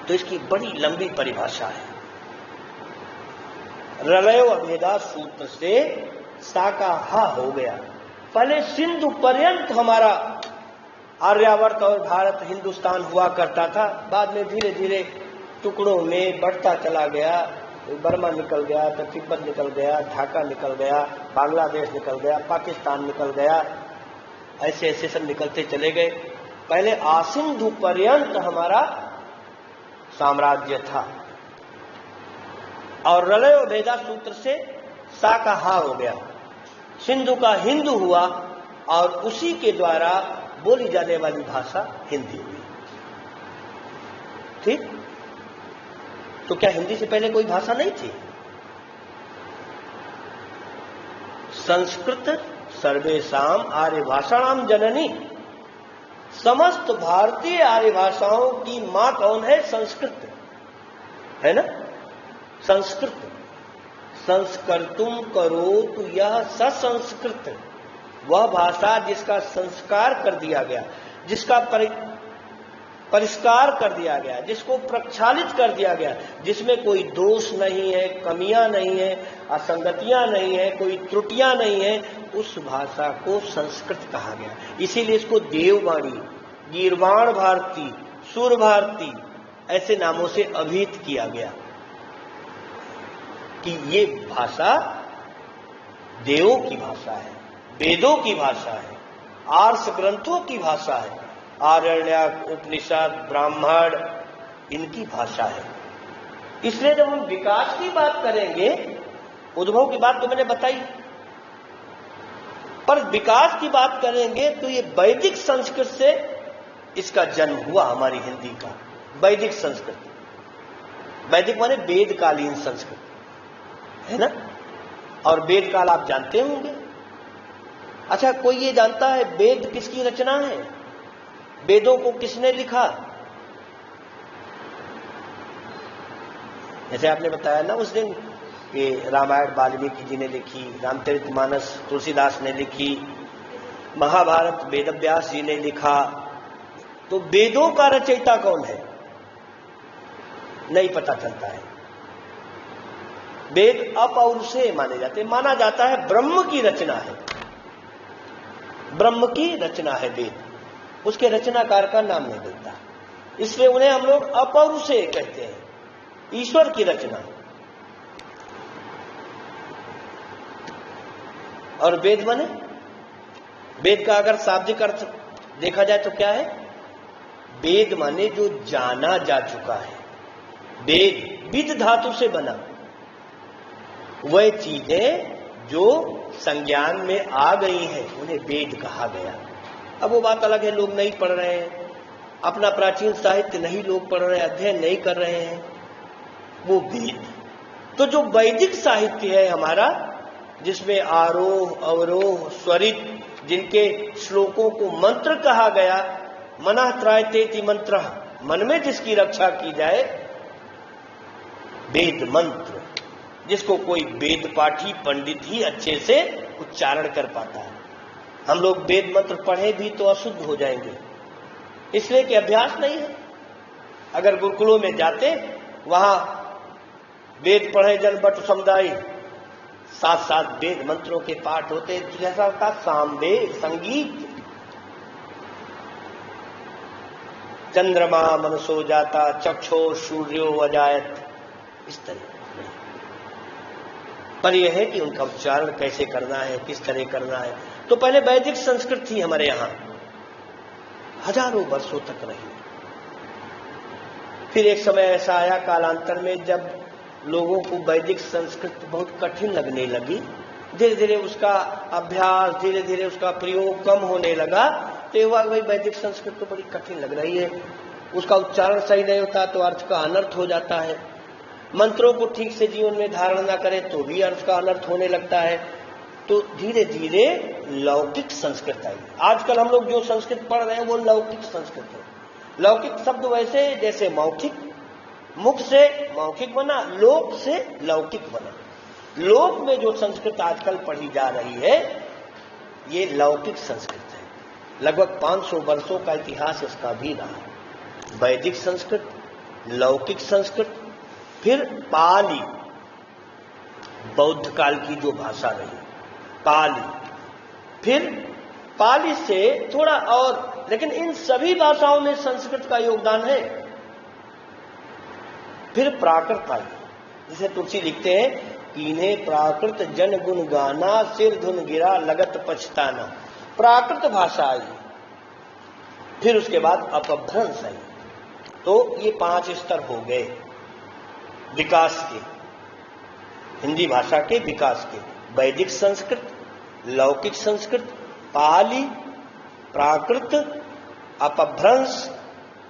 तो इसकी बड़ी लंबी परिभाषा है। रलयो अभेदा सूत्र से सा का हा हो गया। पहले सिंधु पर्यंत हमारा आर्यावर्त और भारत हिंदुस्तान हुआ करता था, बाद में धीरे धीरे टुकड़ों में बढ़ता चला गया। बर्मा निकल गया, तो तिब्बत निकल गया, ढाका निकल गया, बांग्लादेश निकल गया, पाकिस्तान निकल गया, ऐसे ऐसे सब निकलते चले गए। पहले आसिंधु पर्यंत हमारा साम्राज्य था, और रलयो भेदा सूत्र से सा का हा हो गया, सिंधु का हिंदू हुआ, और उसी के द्वारा बोली जाने वाली भाषा हिंदी हुई। ठीक? तो क्या हिंदी से पहले कोई भाषा नहीं थी? संस्कृत सर्वेशाम आर्य भाषाणाम जननी। समस्त भारतीय आर्य भाषाओं की मां कौन है? संस्कृत है ना? संस्कृत। संस्कर्तुम करोतु यह ससंस्कृत, वह भाषा जिसका संस्कार कर दिया गया, जिसका परिष्कार कर दिया गया, जिसको प्रक्षालित कर दिया गया, जिसमें कोई दोष नहीं है, कमियां नहीं है, असंगतियां नहीं है, कोई त्रुटियां नहीं है, उस भाषा को संस्कृत कहा गया। इसीलिए इसको देववाणी, गीर्वाण भारती, सुर भारती ऐसे नामों से अभिहित किया गया कि ये भाषा देवों की भाषा है, वेदों की भाषा है, आर्ष ग्रंथों की भाषा है, आरण्यक, उपनिषद, ब्राह्मण, इनकी भाषा है। इसलिए जब हम विकास की बात करेंगे, उद्भव की बात तो मैंने बताई, पर विकास की बात करेंगे तो ये वैदिक संस्कृत से इसका जन्म हुआ, हमारी हिंदी का वैदिक संस्कृत। वैदिक माने वेदकालीन संस्कृत है ना? और वेद काल आप जानते होंगे। अच्छा, कोई ये जानता है वेद किसकी रचना है? वेदों को किसने लिखा? जैसे आपने बताया ना उस दिन कि रामायण वाल्मीकि जी ने लिखी, रामचरितमानस तुलसीदास ने लिखी, महाभारत वेदव्यास जी ने लिखा। तो वेदों का रचयिता कौन है? नहीं पता चलता है। वेद अपौरुषेय माने जाते हैं, माना जाता है ब्रह्म की रचना है, ब्रह्म की रचना है वेद, उसके रचनाकार का नाम नहीं मिलता, इसलिए उन्हें हम लोग अपौरुषेय कहते हैं, ईश्वर की रचना। और वेद माने, वेद का अगर शाब्दिक अर्थ देखा जाए तो क्या है? वेद माने जो जाना जा चुका है। वेद विद धातु से बना, वह चीजें जो संज्ञान में आ गई हैं उन्हें वेद कहा गया। अब वो बात अलग है, लोग नहीं पढ़ रहे हैं, अपना प्राचीन साहित्य नहीं लोग पढ़ रहे हैं, अध्ययन नहीं कर रहे हैं, वो वेद। तो जो वैदिक साहित्य है हमारा, जिसमें आरोह अवरोह स्वरित, जिनके श्लोकों को मंत्र कहा गया, मनः त्रायतेति मंत्र, मन में जिसकी रक्षा की जाए, वेद मंत्र, जिसको कोई वेद पाठी पंडित ही अच्छे से उच्चारण कर पाता है। हम लोग वेद मंत्र पढ़े भी तो अशुद्ध हो जाएंगे, इसलिए कि अभ्यास नहीं है। अगर गुरुकुलों में जाते, वहां वेद पढ़े जन बट समुदाय, साथ साथ वेद मंत्रों के पाठ होते, जैसा होता सामवेद संगीत। चंद्रमा मनसो जाता चक्षो सूर्यो अजायत, इस तरह। पर यह है कि उनका उच्चारण कैसे करना है, किस तरह करना है। तो पहले वैदिक संस्कृत थी हमारे यहां, हजारों वर्षों तक रही। फिर एक समय ऐसा आया कालांतर में, जब लोगों को वैदिक संस्कृत बहुत कठिन लगने लगी, धीरे धीरे उसका अभ्यास, धीरे धीरे उसका प्रयोग कम होने लगा, तो वही वैदिक संस्कृत तो बड़ी कठिन लग रही है। उसका उच्चारण सही नहीं होता तो अर्थ का अनर्थ हो जाता है, मंत्रों को ठीक से जीवन में धारण न करें तो भी अर्थ का अनर्थ होने लगता है। तो धीरे धीरे लौकिक संस्कृत आई। आजकल हम लोग जो संस्कृत पढ़ रहे हैं वो लौकिक संस्कृत है। लौकिक शब्द वैसे जैसे मौखिक, मुख से मौखिक बना, लोक से लौकिक बना। लोक में जो संस्कृत आजकल पढ़ी जा रही है ये लौकिक संस्कृत है। लगभग 500 वर्षों का इतिहास इसका भी रहा। वैदिक संस्कृत, लौकिक संस्कृत, फिर पाली, बौद्ध काल की जो भाषा रही पाली, फिर पाली से थोड़ा और, लेकिन इन सभी भाषाओं में संस्कृत का योगदान है। फिर प्राकृत आई, जिसे तुलसी लिखते हैं, इन्हें प्राकृत जन गुण गाना, सिर धुन गिरा लगत पछताना। प्राकृत भाषा आई, फिर उसके बाद अपभ्रंश आई। तो ये 5 स्तर हो गए विकास के, हिंदी भाषा के विकास के। वैदिक संस्कृत, लौकिक संस्कृत, पाली, प्राकृत, अपभ्रंश,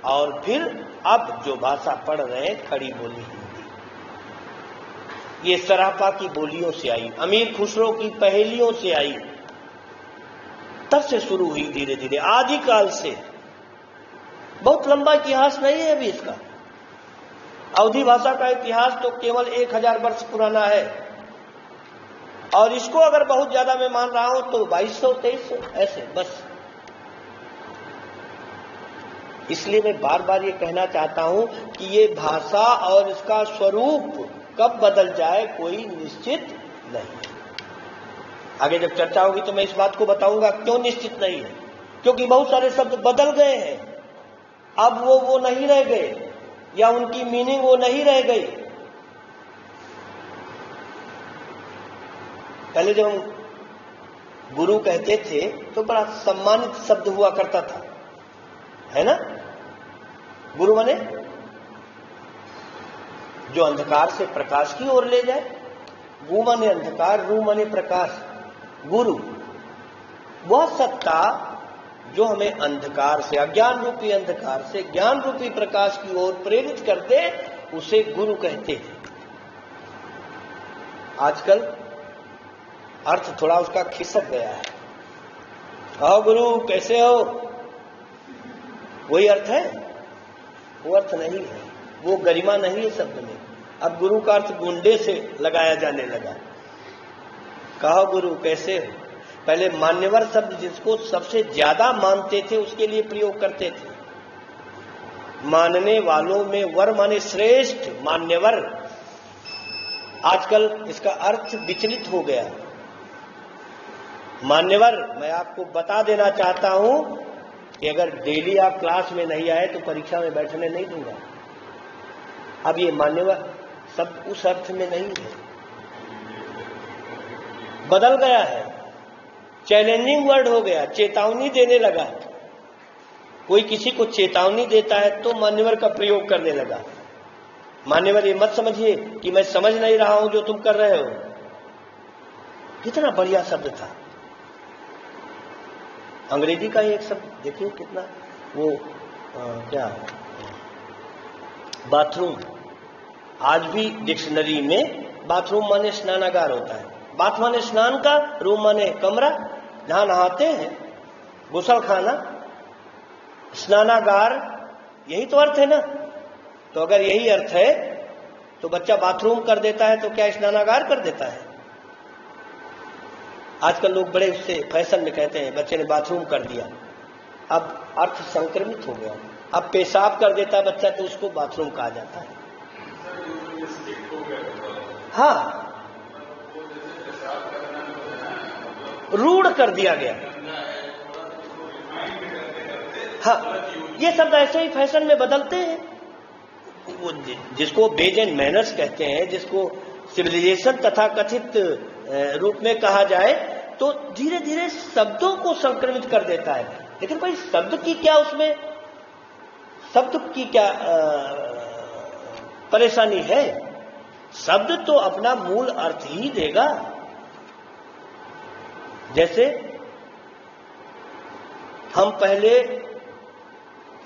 और फिर अब जो भाषा पढ़ रहे हैं खड़ी बोली हिंदी। ये सरापा की बोलियों से आई, अमीर खुसरो की पहेलियों से आई, तब से शुरू हुई धीरे धीरे, आदि काल से। बहुत लंबा इतिहास नहीं है अभी इसका। अवधी भाषा का इतिहास तो केवल 1000 वर्ष पुराना है, और इसको अगर बहुत ज्यादा मैं मान रहा हूं तो 2200-2300 ऐसे बस। इसलिए मैं बार बार ये कहना चाहता हूं कि ये भाषा और इसका स्वरूप कब बदल जाए कोई निश्चित नहीं। आगे जब चर्चा होगी तो मैं इस बात को बताऊंगा क्यों निश्चित नहीं है। क्योंकि बहुत सारे शब्द बदल गए हैं, अब वो नहीं रह गए, या उनकी मीनिंग वो नहीं रह गई। पहले जब हम गुरु कहते थे तो बड़ा सम्मानित शब्द हुआ करता था, है ना। गुरु माने जो अंधकार से प्रकाश की ओर ले जाए। गु माने अंधकार, रू माने प्रकाश। गुरु वह सत्ता जो हमें अंधकार से, अज्ञान रूपी अंधकार से ज्ञान रूपी प्रकाश की ओर प्रेरित कर दे, उसे गुरु कहते हैं। आजकल अर्थ थोड़ा उसका खिसक गया है। कहो गुरु कैसे हो, वही अर्थ है, वो अर्थ नहीं है, वो गरिमा नहीं है शब्द में। अब गुरु का अर्थ गुंडे से लगाया जाने लगा। कहो गुरु कैसे हो, पहले मान्यवर शब्द जिसको सबसे ज्यादा मानते थे उसके लिए प्रयोग करते थे। मानने वालों में वर माने श्रेष्ठ, मान्यवर। आजकल इसका अर्थ विचलित हो गया। मान्यवर, मैं आपको बता देना चाहता हूं कि अगर डेली आप क्लास में नहीं आए तो परीक्षा में बैठने नहीं दूंगा। अब ये मान्यवर सब उस अर्थ में नहीं है, बदल गया है, चैलेंजिंग वर्ड हो गया, चेतावनी देने लगा। कोई किसी को चेतावनी देता है तो मान्यवर का प्रयोग करने लगा। मान्यवर ये मत समझिए कि मैं समझ नहीं रहा हूं जो तुम कर रहे हो। कितना बढ़िया शब्द था। अंग्रेजी का एक शब्द देखिए कितना वो क्या बाथरूम। आज भी डिक्शनरी में बाथरूम माने स्नानागार होता है। बाथ माने स्नान का, रूम माने कमरा जहां नहाते हैं, गुसल खाना, स्नानागार, यही तो अर्थ है ना। तो अगर यही अर्थ है तो बच्चा बाथरूम कर देता है तो क्या स्नानागार कर देता है? आजकल लोग बड़े उससे फैशन में कहते हैं बच्चे ने बाथरूम कर दिया। अब अर्थ संक्रमित हो गया। अब पेशाब कर देता है बच्चा तो उसको बाथरूम कहा जाता है। हाँ, रूढ़ कर दिया गया। हाँ, ये शब्द ऐसे ही फैशन में बदलते हैं। वो जिसको बेज एंड मैनर्स कहते हैं, जिसको सिविलाइजेशन तथा कथित रूप में कहा जाए, तो धीरे धीरे शब्दों को संक्रमित कर देता है। लेकिन भाई शब्द की क्या उसमें, शब्द की क्या परेशानी है? शब्द तो अपना मूल अर्थ ही देगा। जैसे हम पहले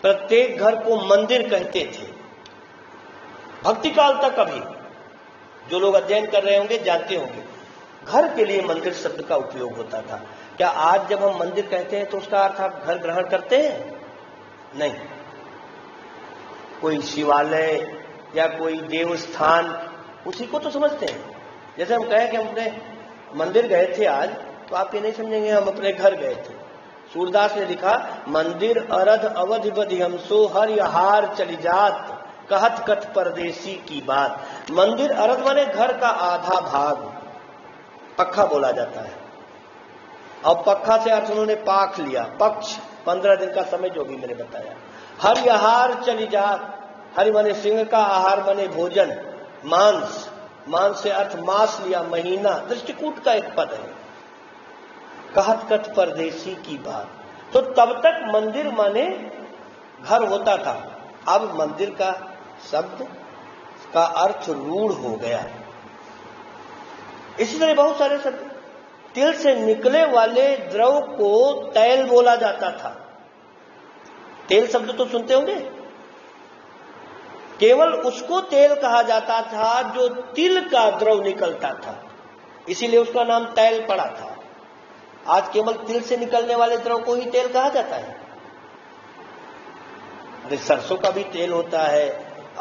प्रत्येक घर को मंदिर कहते थे, भक्ति काल तक। अभी जो लोग अध्ययन कर रहे होंगे जानते होंगे, घर के लिए मंदिर शब्द का उपयोग होता था। क्या आज जब हम मंदिर कहते हैं तो उसका अर्थ आप घर ग्रहण करते हैं? नहीं। कोई शिवालय या कोई देवस्थान, उसी को तो समझते हैं। जैसे हम कहें कि हम अपने मंदिर गए थे आज, तो आप ये नहीं समझेंगे हम अपने घर गए थे। सूरदास ने लिखा, मंदिर अरध अवधि बधि हमसो हर यहार चली जात, कहत कथ परदेसी की बात। मंदिर अरध माने घर का आधा भाग, पक्का बोला जाता है। और पक्का से अर्थ उन्होंने पाख लिया, पक्ष, 15 दिन का समय जो भी मैंने बताया। हर यहार चली जात, हरि माने सिंह का, आहार माने भोजन, मांस, मांस से अर्थ मास लिया, महीना, दृष्टिकूट का एक पद है। कहत कथ परदेसी की बात। तो तब तक मंदिर माने घर होता था। अब मंदिर का शब्द का अर्थ रूढ़ हो गया। इसी तरह बहुत सारे शब्द, तिल से निकले वाले द्रव को तैल बोला जाता था। तेल शब्द तो सुनते होंगे। केवल उसको तेल कहा जाता था जो तिल का द्रव निकलता था, इसीलिए उसका नाम तैल पड़ा था। आज केवल तिल से निकलने वाले द्रव को ही तेल कहा जाता है। अरे सरसों का भी तेल होता है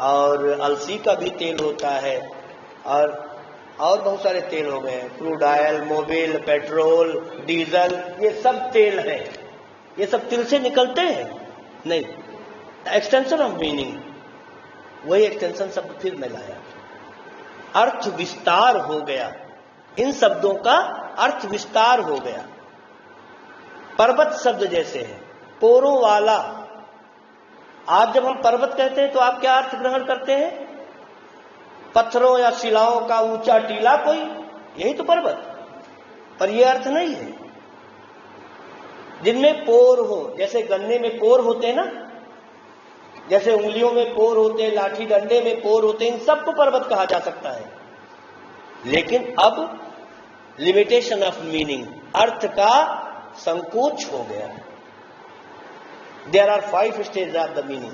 और अलसी का भी तेल होता है, और बहुत सारे तेल हो गए, crude oil, Mobil, petrol, diesel, ये सब तेल है। ये सब तिल से निकलते हैं? नहीं। एक्सटेंशन ऑफ मीनिंग, वही एक्सटेंशन शब्द फिर मैं लाया। अर्थ विस्तार हो गया, इन शब्दों का अर्थ विस्तार हो गया। पर्वत शब्द जैसे है, पोरों वाला। आज जब हम पर्वत कहते हैं तो आप क्या अर्थ ग्रहण करते हैं? पत्थरों या शिलाओं का ऊंचा टीला कोई, यही तो पर्वत। पर यह अर्थ नहीं है। जिनमें पोर हो, जैसे गन्ने में पोर होते हैं ना, जैसे उंगलियों में पोर होते हैं, लाठी डंडे में पोर होते हैं, इन सबको पर्वत कहा जा सकता है। लेकिन अब लिमिटेशन ऑफ मीनिंग, अर्थ का संकोच हो गया। There are 5 stage of the meaning: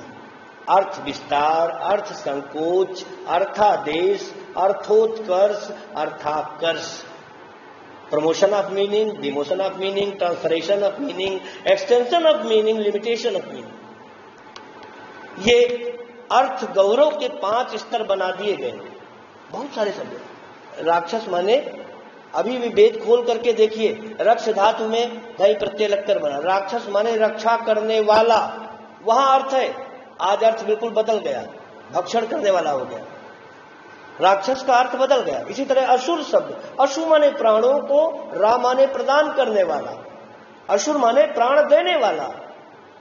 अर्थ विस्तार, अर्थ संकोच, अर्थादेश, अर्थोत्कर्ष, अर्थाकर्ष। Promotion of meaning, demotion of meaning, transferation of meaning, extension of meaning, limitation of meaning. ये अर्थ गौरव के 5 स्तर बना दिए गए। बहुत सारे शब्द। राक्षस माने, अभी भी वेद खोल करके देखिए, रक्ष धातु में धई प्रत्यय लगकर बना। राक्षस माने रक्षा करने वाला, वहां अर्थ है आज अर्थ बिल्कुल बदल गया, भक्षण करने वाला हो गया। राक्षस का अर्थ बदल गया। इसी तरह असुर शब्द, असु माने प्राणों को, रा माने प्रदान करने वाला, असुर माने प्राण देने वाला।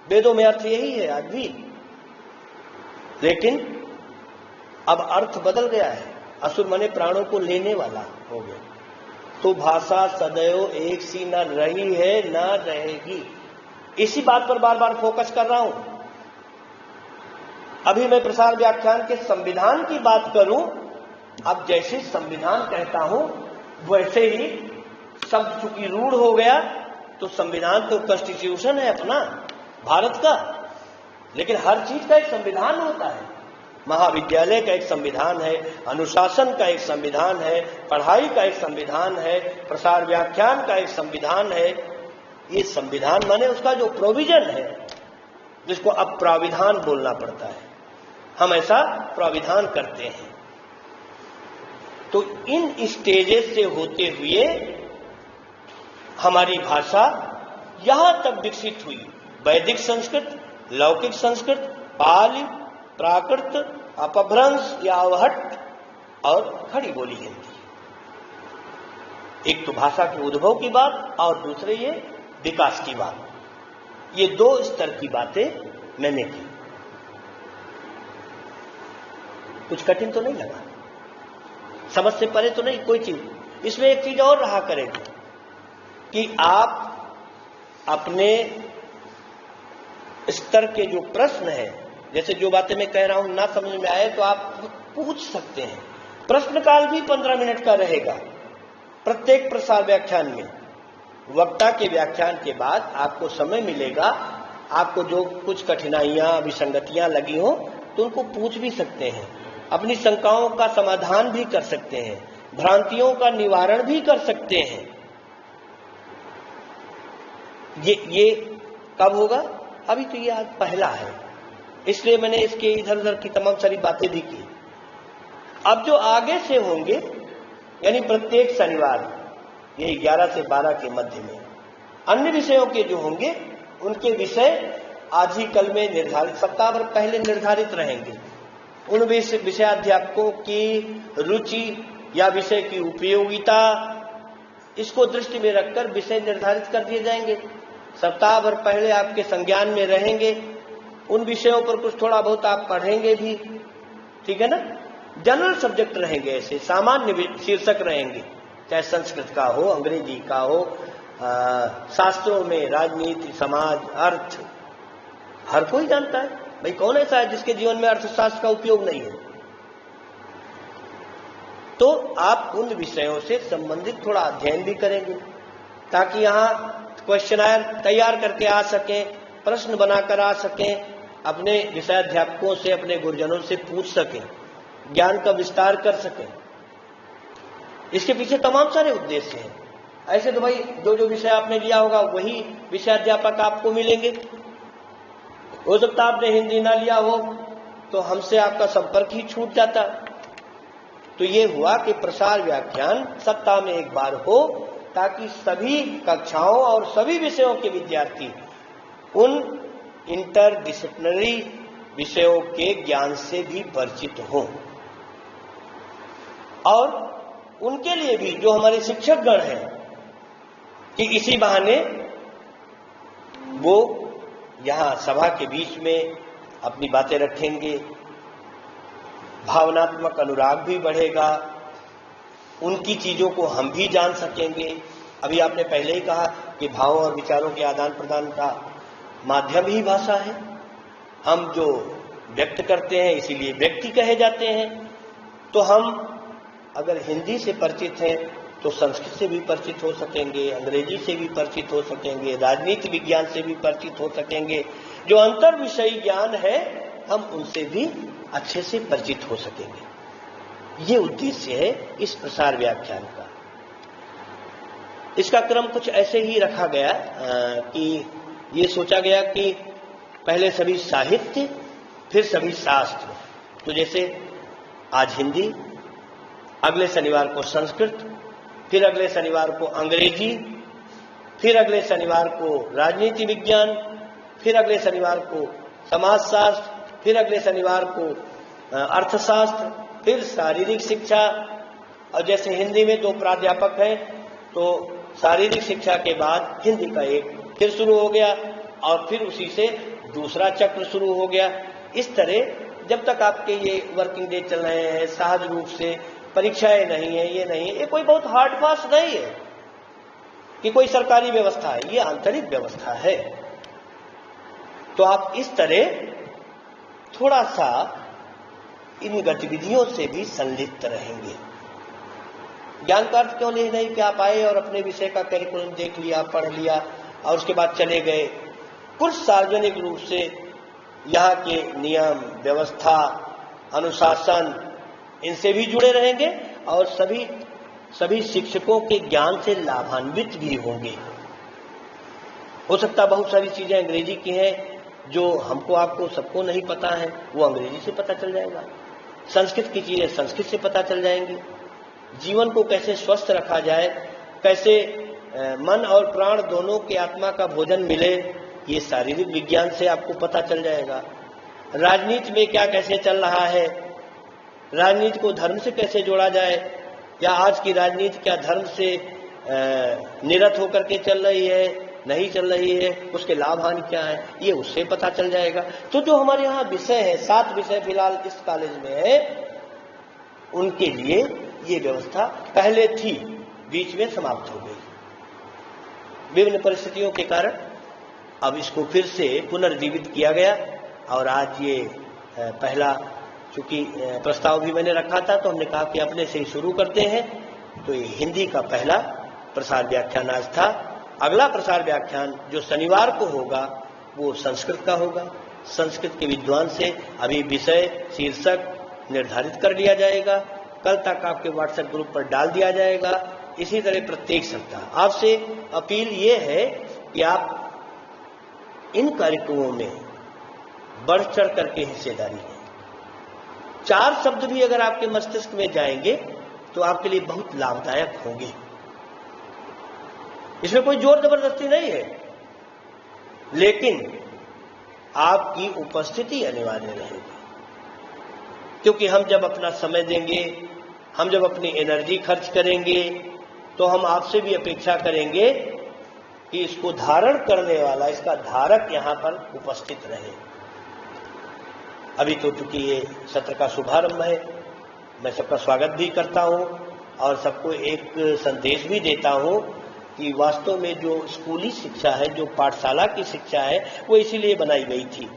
वेदों में अर्थ यही है आज भी, लेकिन अब अर्थ बदल गया है, असुर माने प्राणों को लेने वाला हो गया। तो भाषा सदैव एक सी न रही है, न रहेगी। इसी बात पर बार बार फोकस कर रहा हूं। अभी मैं प्रसार व्याख्यान के संविधान की बात करूं, अब जैसे संविधान कहता हूं वैसे ही शब्द चूंकि रूढ़ हो गया, तो संविधान तो कॉन्स्टिट्यूशन है अपना भारत का, लेकिन हर चीज का एक संविधान होता है। महाविद्यालय का एक संविधान है, अनुशासन का एक संविधान है, पढ़ाई का एक संविधान है, प्रसार व्याख्यान का एक संविधान है। ये संविधान माने उसका जो प्रोविजन है, जिसको अब प्राविधान बोलना पड़ता है, हम ऐसा प्राविधान करते हैं। तो इन स्टेजेस से होते हुए हमारी भाषा यहां तक विकसित हुई। वैदिक संस्कृत, लौकिक संस्कृत, पाली, प्राकृत, अपभ्रंश या अवहट्ट और खड़ी बोली हिंदी। एक तो भाषा के उद्भव की बात और दूसरे ये विकास की बात। ये दो स्तर की बातें मैंने की। कुछ कठिन तो नहीं लगा, समझ से परे तो नहीं कोई चीज। इसमें एक चीज और रहा करेगी कि आप अपने स्तर के जो प्रश्न है, जैसे जो बातें मैं कह रहा हूं ना समझ में आए तो आप पूछ सकते हैं। प्रश्नकाल भी 15 मिनट का रहेगा प्रत्येक प्रसार व्याख्यान में। वक्ता के व्याख्यान के बाद आपको समय मिलेगा, आपको जो कुछ कठिनाइयां विसंगतियां लगी हो तो उनको पूछ भी सकते हैं, अपनी शंकाओं का समाधान भी कर सकते हैं, भ्रांतियों का निवारण भी कर सकते हैं। ये कब होगा? अभी तो ये आज पहला है, इसलिए मैंने इसके इधर उधर की तमाम सारी बातें भी की। अब जो आगे से होंगे, यानी प्रत्येक शनिवार ये 11 से 12 के मध्य में अन्य विषयों के जो होंगे, उनके विषय आज ही कल में निर्धारित, सप्ताह भर पहले निर्धारित रहेंगे। उन विषयाध्यापकों की रुचि या विषय की उपयोगिता, इसको दृष्टि में रखकर विषय निर्धारित कर दिए जाएंगे। सप्ताह भर पहले आपके संज्ञान में रहेंगे, उन विषयों पर कुछ थोड़ा बहुत आप पढ़ेंगे भी, ठीक है ना। जनरल सब्जेक्ट रहेंगे, ऐसे सामान्य शीर्षक रहेंगे, चाहे संस्कृत का हो, अंग्रेजी का हो, शास्त्रों में राजनीति, समाज, अर्थ, हर कोई जानता है भाई, कौन ऐसा है जिसके जीवन में अर्थशास्त्र का उपयोग नहीं है। तो आप उन विषयों से संबंधित थोड़ा अध्ययन भी करेंगे, ताकि यहाँ क्वेश्चनायर तैयार करके आ सकें, प्रश्न बनाकर आ सकें, अपने विषयाध्यापकों से, अपने गुरुजनों से पूछ सकें, ज्ञान का विस्तार कर सकें। इसके पीछे तमाम सारे उद्देश्य हैं। ऐसे तो भाई जो जो विषय आपने लिया होगा वही विषयाध्यापक आपको मिलेंगे। हो सकता आपने हिंदी ना लिया हो तो हमसे आपका संपर्क ही छूट जाता। तो ये हुआ कि प्रसार व्याख्यान सप्ताह में एक बार हो, ताकि सभी कक्षाओं और सभी विषयों के विद्यार्थी उन इंटरडिसिप्लिनरी विषयों के ज्ञान से भी परिचित हों, और उनके लिए भी जो हमारे शिक्षकगण हैं कि इसी बहाने वो यहाँ सभा के बीच में अपनी बातें रखेंगे, भावनात्मक अनुराग भी बढ़ेगा, उनकी चीजों को हम भी जान सकेंगे। अभी आपने पहले ही कहा कि भावों और विचारों के आदान प्रदान का माध्यम ही भाषा है। हम जो व्यक्त करते हैं इसीलिए व्यक्ति कहे जाते हैं। तो हम अगर हिंदी से परिचित हैं तो संस्कृत से भी परिचित हो सकेंगे, अंग्रेजी से भी परिचित हो सकेंगे, राजनीति विज्ञान से भी परिचित हो सकेंगे। जो अंतर विषयी ज्ञान है हम उनसे भी अच्छे से परिचित हो सकेंगे। ये उद्देश्य है इस प्रसार व्याख्यान का। इसका क्रम कुछ ऐसे ही रखा गया कि ये सोचा गया कि पहले सभी साहित्य, फिर सभी शास्त्र। तो जैसे आज हिंदी, अगले शनिवार को संस्कृत, फिर अगले शनिवार को अंग्रेजी, फिर अगले शनिवार को राजनीति विज्ञान, फिर अगले शनिवार को समाजशास्त्र, फिर अगले शनिवार को अर्थशास्त्र, फिर शारीरिक शिक्षा। और जैसे हिंदी में 2 प्राध्यापक हैं तो शारीरिक शिक्षा के बाद हिंदी का एक फिर शुरू हो गया और फिर उसी से दूसरा चक्र शुरू हो गया। इस तरह जब तक आपके ये वर्किंग डे चल रहे हैं, सहज रूप से परीक्षाएं नहीं है, ये नहीं है, ये कोई बहुत हार्ड फास्ट नहीं है कि कोई सरकारी व्यवस्था है, ये आंतरिक व्यवस्था है। तो आप इस तरह थोड़ा सा इन गतिविधियों से भी संलिप्त रहेंगे। ज्ञान का अर्थ क्यों नहीं कि आप आए और अपने विषय का कैरिकुलम देख लिया, पढ़ लिया और उसके बाद चले गए। कुछ सार्वजनिक रूप से यहाँ के नियम, व्यवस्था, अनुशासन, इनसे भी जुड़े रहेंगे और सभी शिक्षकों के ज्ञान से लाभान्वित भी होंगे। हो सकता बहुत सारी चीजें अंग्रेजी की हैं जो हमको आपको सबको नहीं पता है, वो अंग्रेजी से पता चल जाएगा। संस्कृत की चीजें संस्कृत से पता चल जाएंगी। जीवन को कैसे स्वस्थ रखा जाए, कैसे मन और प्राण दोनों के आत्मा का भोजन मिले, ये शारीरिक विज्ञान से आपको पता चल जाएगा। राजनीति में क्या कैसे चल रहा है, राजनीति को धर्म से कैसे जोड़ा जाए, या आज की राजनीति क्या धर्म से निरत होकर के चल रही है, नहीं चल रही है, उसके लाभ हानि क्या है, ये उससे पता चल जाएगा। तो जो हमारे यहाँ विषय है, 7 विषय फिलहाल इस कॉलेज में है, उनके लिए ये व्यवस्था पहले थी, बीच में समाप्त हो गई विभिन्न परिस्थितियों के कारण। अब इसको फिर से पुनर्जीवित किया गया और आज ये पहला, चूंकि प्रस्ताव भी मैंने रखा था तो हमने कहा कि अपने से ही शुरू करते हैं। तो ये हिंदी का पहला प्रसार व्याख्यान आज था। अगला प्रसार व्याख्यान जो शनिवार को होगा वो संस्कृत का होगा। संस्कृत के विद्वान से अभी विषय शीर्षक निर्धारित कर लिया जाएगा, कल तक आपके व्हाट्सएप ग्रुप पर डाल दिया जाएगा। इसी तरह प्रत्येक सप्ताह आपसे अपील ये है कि आप इन कार्यक्रमों में बढ़ चढ़ करके हिस्सेदारी लें। 4 शब्द भी अगर आपके मस्तिष्क में जाएंगे तो आपके लिए बहुत लाभदायक होंगे। इसमें कोई जोर जबरदस्ती नहीं है, लेकिन आपकी उपस्थिति अनिवार्य रहेगी। क्योंकि हम जब अपना समय देंगे, हम जब अपनी एनर्जी खर्च करेंगे, तो हम आपसे भी अपेक्षा करेंगे कि इसको धारण करने वाला, इसका धारक यहां पर उपस्थित रहे। अभी तो चूंकि ये सत्र का शुभारंभ है, मैं सबका स्वागत भी करता हूं और सबको एक संदेश भी देता हूं कि वास्तव में जो स्कूली शिक्षा है, जो पाठशाला की शिक्षा है, वो इसीलिए बनाई गई थी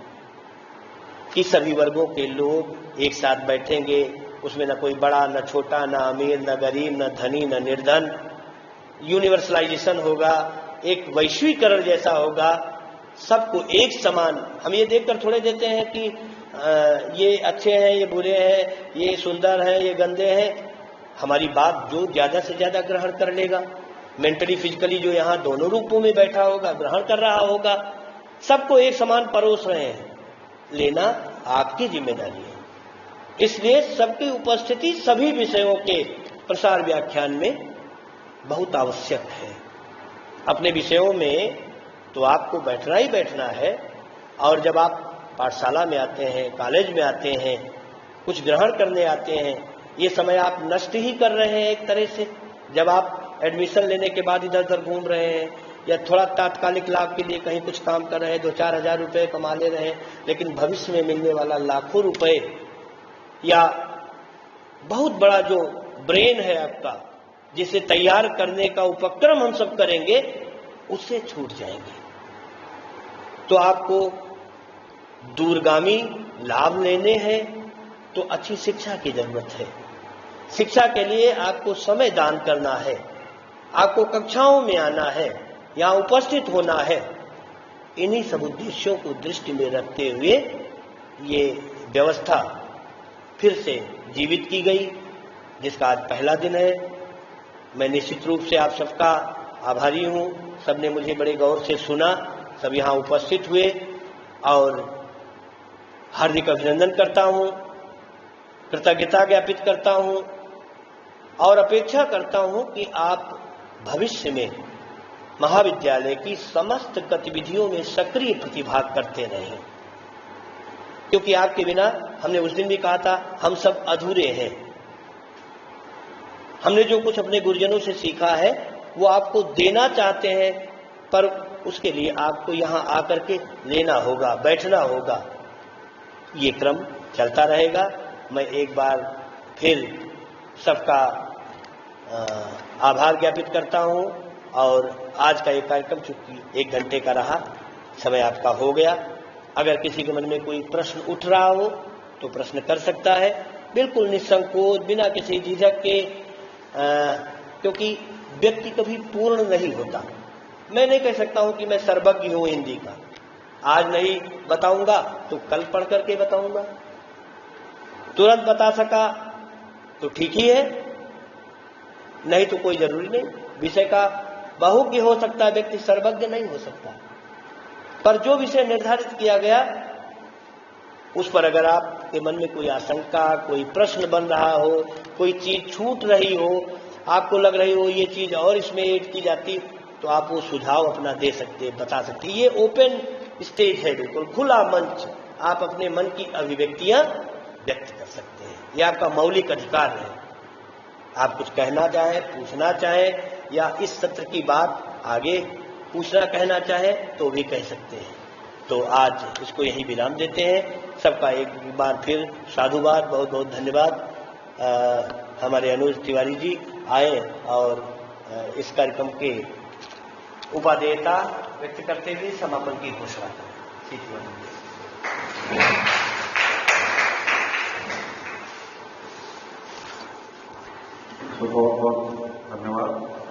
कि सभी वर्गों के लोग एक साथ बैठेंगे। उसमें न कोई बड़ा, न छोटा, न अमीर, न गरीब, न धनी, न निर्धन। यूनिवर्सलाइजेशन होगा, एक वैश्वीकरण जैसा होगा, सबको एक समान। हम ये देखकर थोड़े देते हैं कि ये अच्छे हैं, ये बुरे हैं, ये सुंदर हैं, ये गंदे हैं। हमारी बात जो ज्यादा से ज्यादा ग्रहण कर लेगा, मेंटली फिजिकली जो यहाँ दोनों रूपों में बैठा होगा, ग्रहण कर रहा होगा, सबको एक समान परोस रहे हैं, लेना आपकी जिम्मेदारी है। इसलिए सबकी उपस्थिति सभी विषयों के प्रसार व्याख्यान में बहुत आवश्यक है। अपने विषयों में तो आपको बैठना ही बैठना है, और जब आप पाठशाला में आते हैं, कॉलेज में आते हैं, कुछ ग्रहण करने आते हैं, ये समय आप नष्ट ही कर रहे हैं एक तरह से। जब आप एडमिशन लेने के बाद इधर उधर घूम रहे हैं या थोड़ा तात्कालिक लाभ के लिए कहीं कुछ काम कर रहे हैं, 2-4 हज़ार रुपये कमा ले रहे हैं, लेकिन भविष्य में मिलने वाला लाखों रुपए या बहुत बड़ा जो ब्रेन है आपका, जिसे तैयार करने का उपक्रम हम सब करेंगे, उससे छूट जाएंगे। तो आपको दूरगामी लाभ लेने हैं तो अच्छी शिक्षा की जरूरत है। शिक्षा के लिए आपको समय दान करना है, आपको कक्षाओं में आना है, यहाँ उपस्थित होना है। इन्हीं सब उद्देश्यों को दृष्टि में रखते हुए ये व्यवस्था फिर से जीवित की गई, जिसका आज पहला दिन है। मैं निश्चित रूप से आप सबका आभारी हूँ। सबने मुझे बड़े गौर से सुना, सब यहाँ उपस्थित हुए, और हार्दिक अभिनंदन करता हूँ, कृतज्ञता ज्ञापित करता हूँ, और अपेक्षा करता हूँ कि आप भविष्य में महाविद्यालय की समस्त गतिविधियों में सक्रिय प्रतिभाग करते रहें। क्योंकि आपके बिना, हमने उस दिन भी कहा था, हम सब अधूरे हैं। हमने जो कुछ अपने गुरुजनों से सीखा है वो आपको देना चाहते हैं, पर उसके लिए आपको यहाँ आकर के लेना होगा, बैठना होगा। ये क्रम चलता रहेगा। मैं एक बार फिर सबका आभार ज्ञापित करता हूँ। और आज का ये कार्यक्रम चूंकि 1 घंटे का रहा, समय आपका हो गया। अगर किसी के मन में कोई प्रश्न उठ रहा हो तो प्रश्न कर सकता है, बिल्कुल निसंकोच, बिना किसी झिझक के, क्योंकि व्यक्ति कभी पूर्ण नहीं होता। मैं नहीं कह सकता हूं कि मैं सर्वज्ञ हूं हिंदी का। आज नहीं बताऊंगा तो कल पढ़ करके बताऊंगा। तुरंत बता सका तो ठीक ही है, नहीं तो कोई जरूरी नहीं। विषय का बहुज्ञ हो सकता, व्यक्ति सर्वज्ञ नहीं हो सकता। पर जो विषय निर्धारित किया गया उस पर अगर आपके मन में कोई आशंका, कोई प्रश्न बन रहा हो, कोई चीज छूट रही हो, आपको लग रही हो ये चीज और इसमें ऐड की जाती, तो आप वो सुझाव अपना दे सकते, बता सकते। ये ओपन स्टेज है, बिल्कुल खुला मंच। आप अपने मन की अभिव्यक्तियां व्यक्त कर सकते हैं, ये आपका मौलिक अधिकार है। आप कुछ कहना चाहें, पूछना चाहें, या इस सत्र की बात आगे पूछना, कहना चाहें तो भी कह सकते हैं। तो आज इसको यहीं विराम देते हैं। सबका एक बार फिर साधुवाद, बहुत बहुत धन्यवाद। हमारे अनुज तिवारी जी आए और इस कार्यक्रम के उपादेयता व्यक्त करते हुए समापन की घोषणा करें। बहुत बहुत धन्यवाद।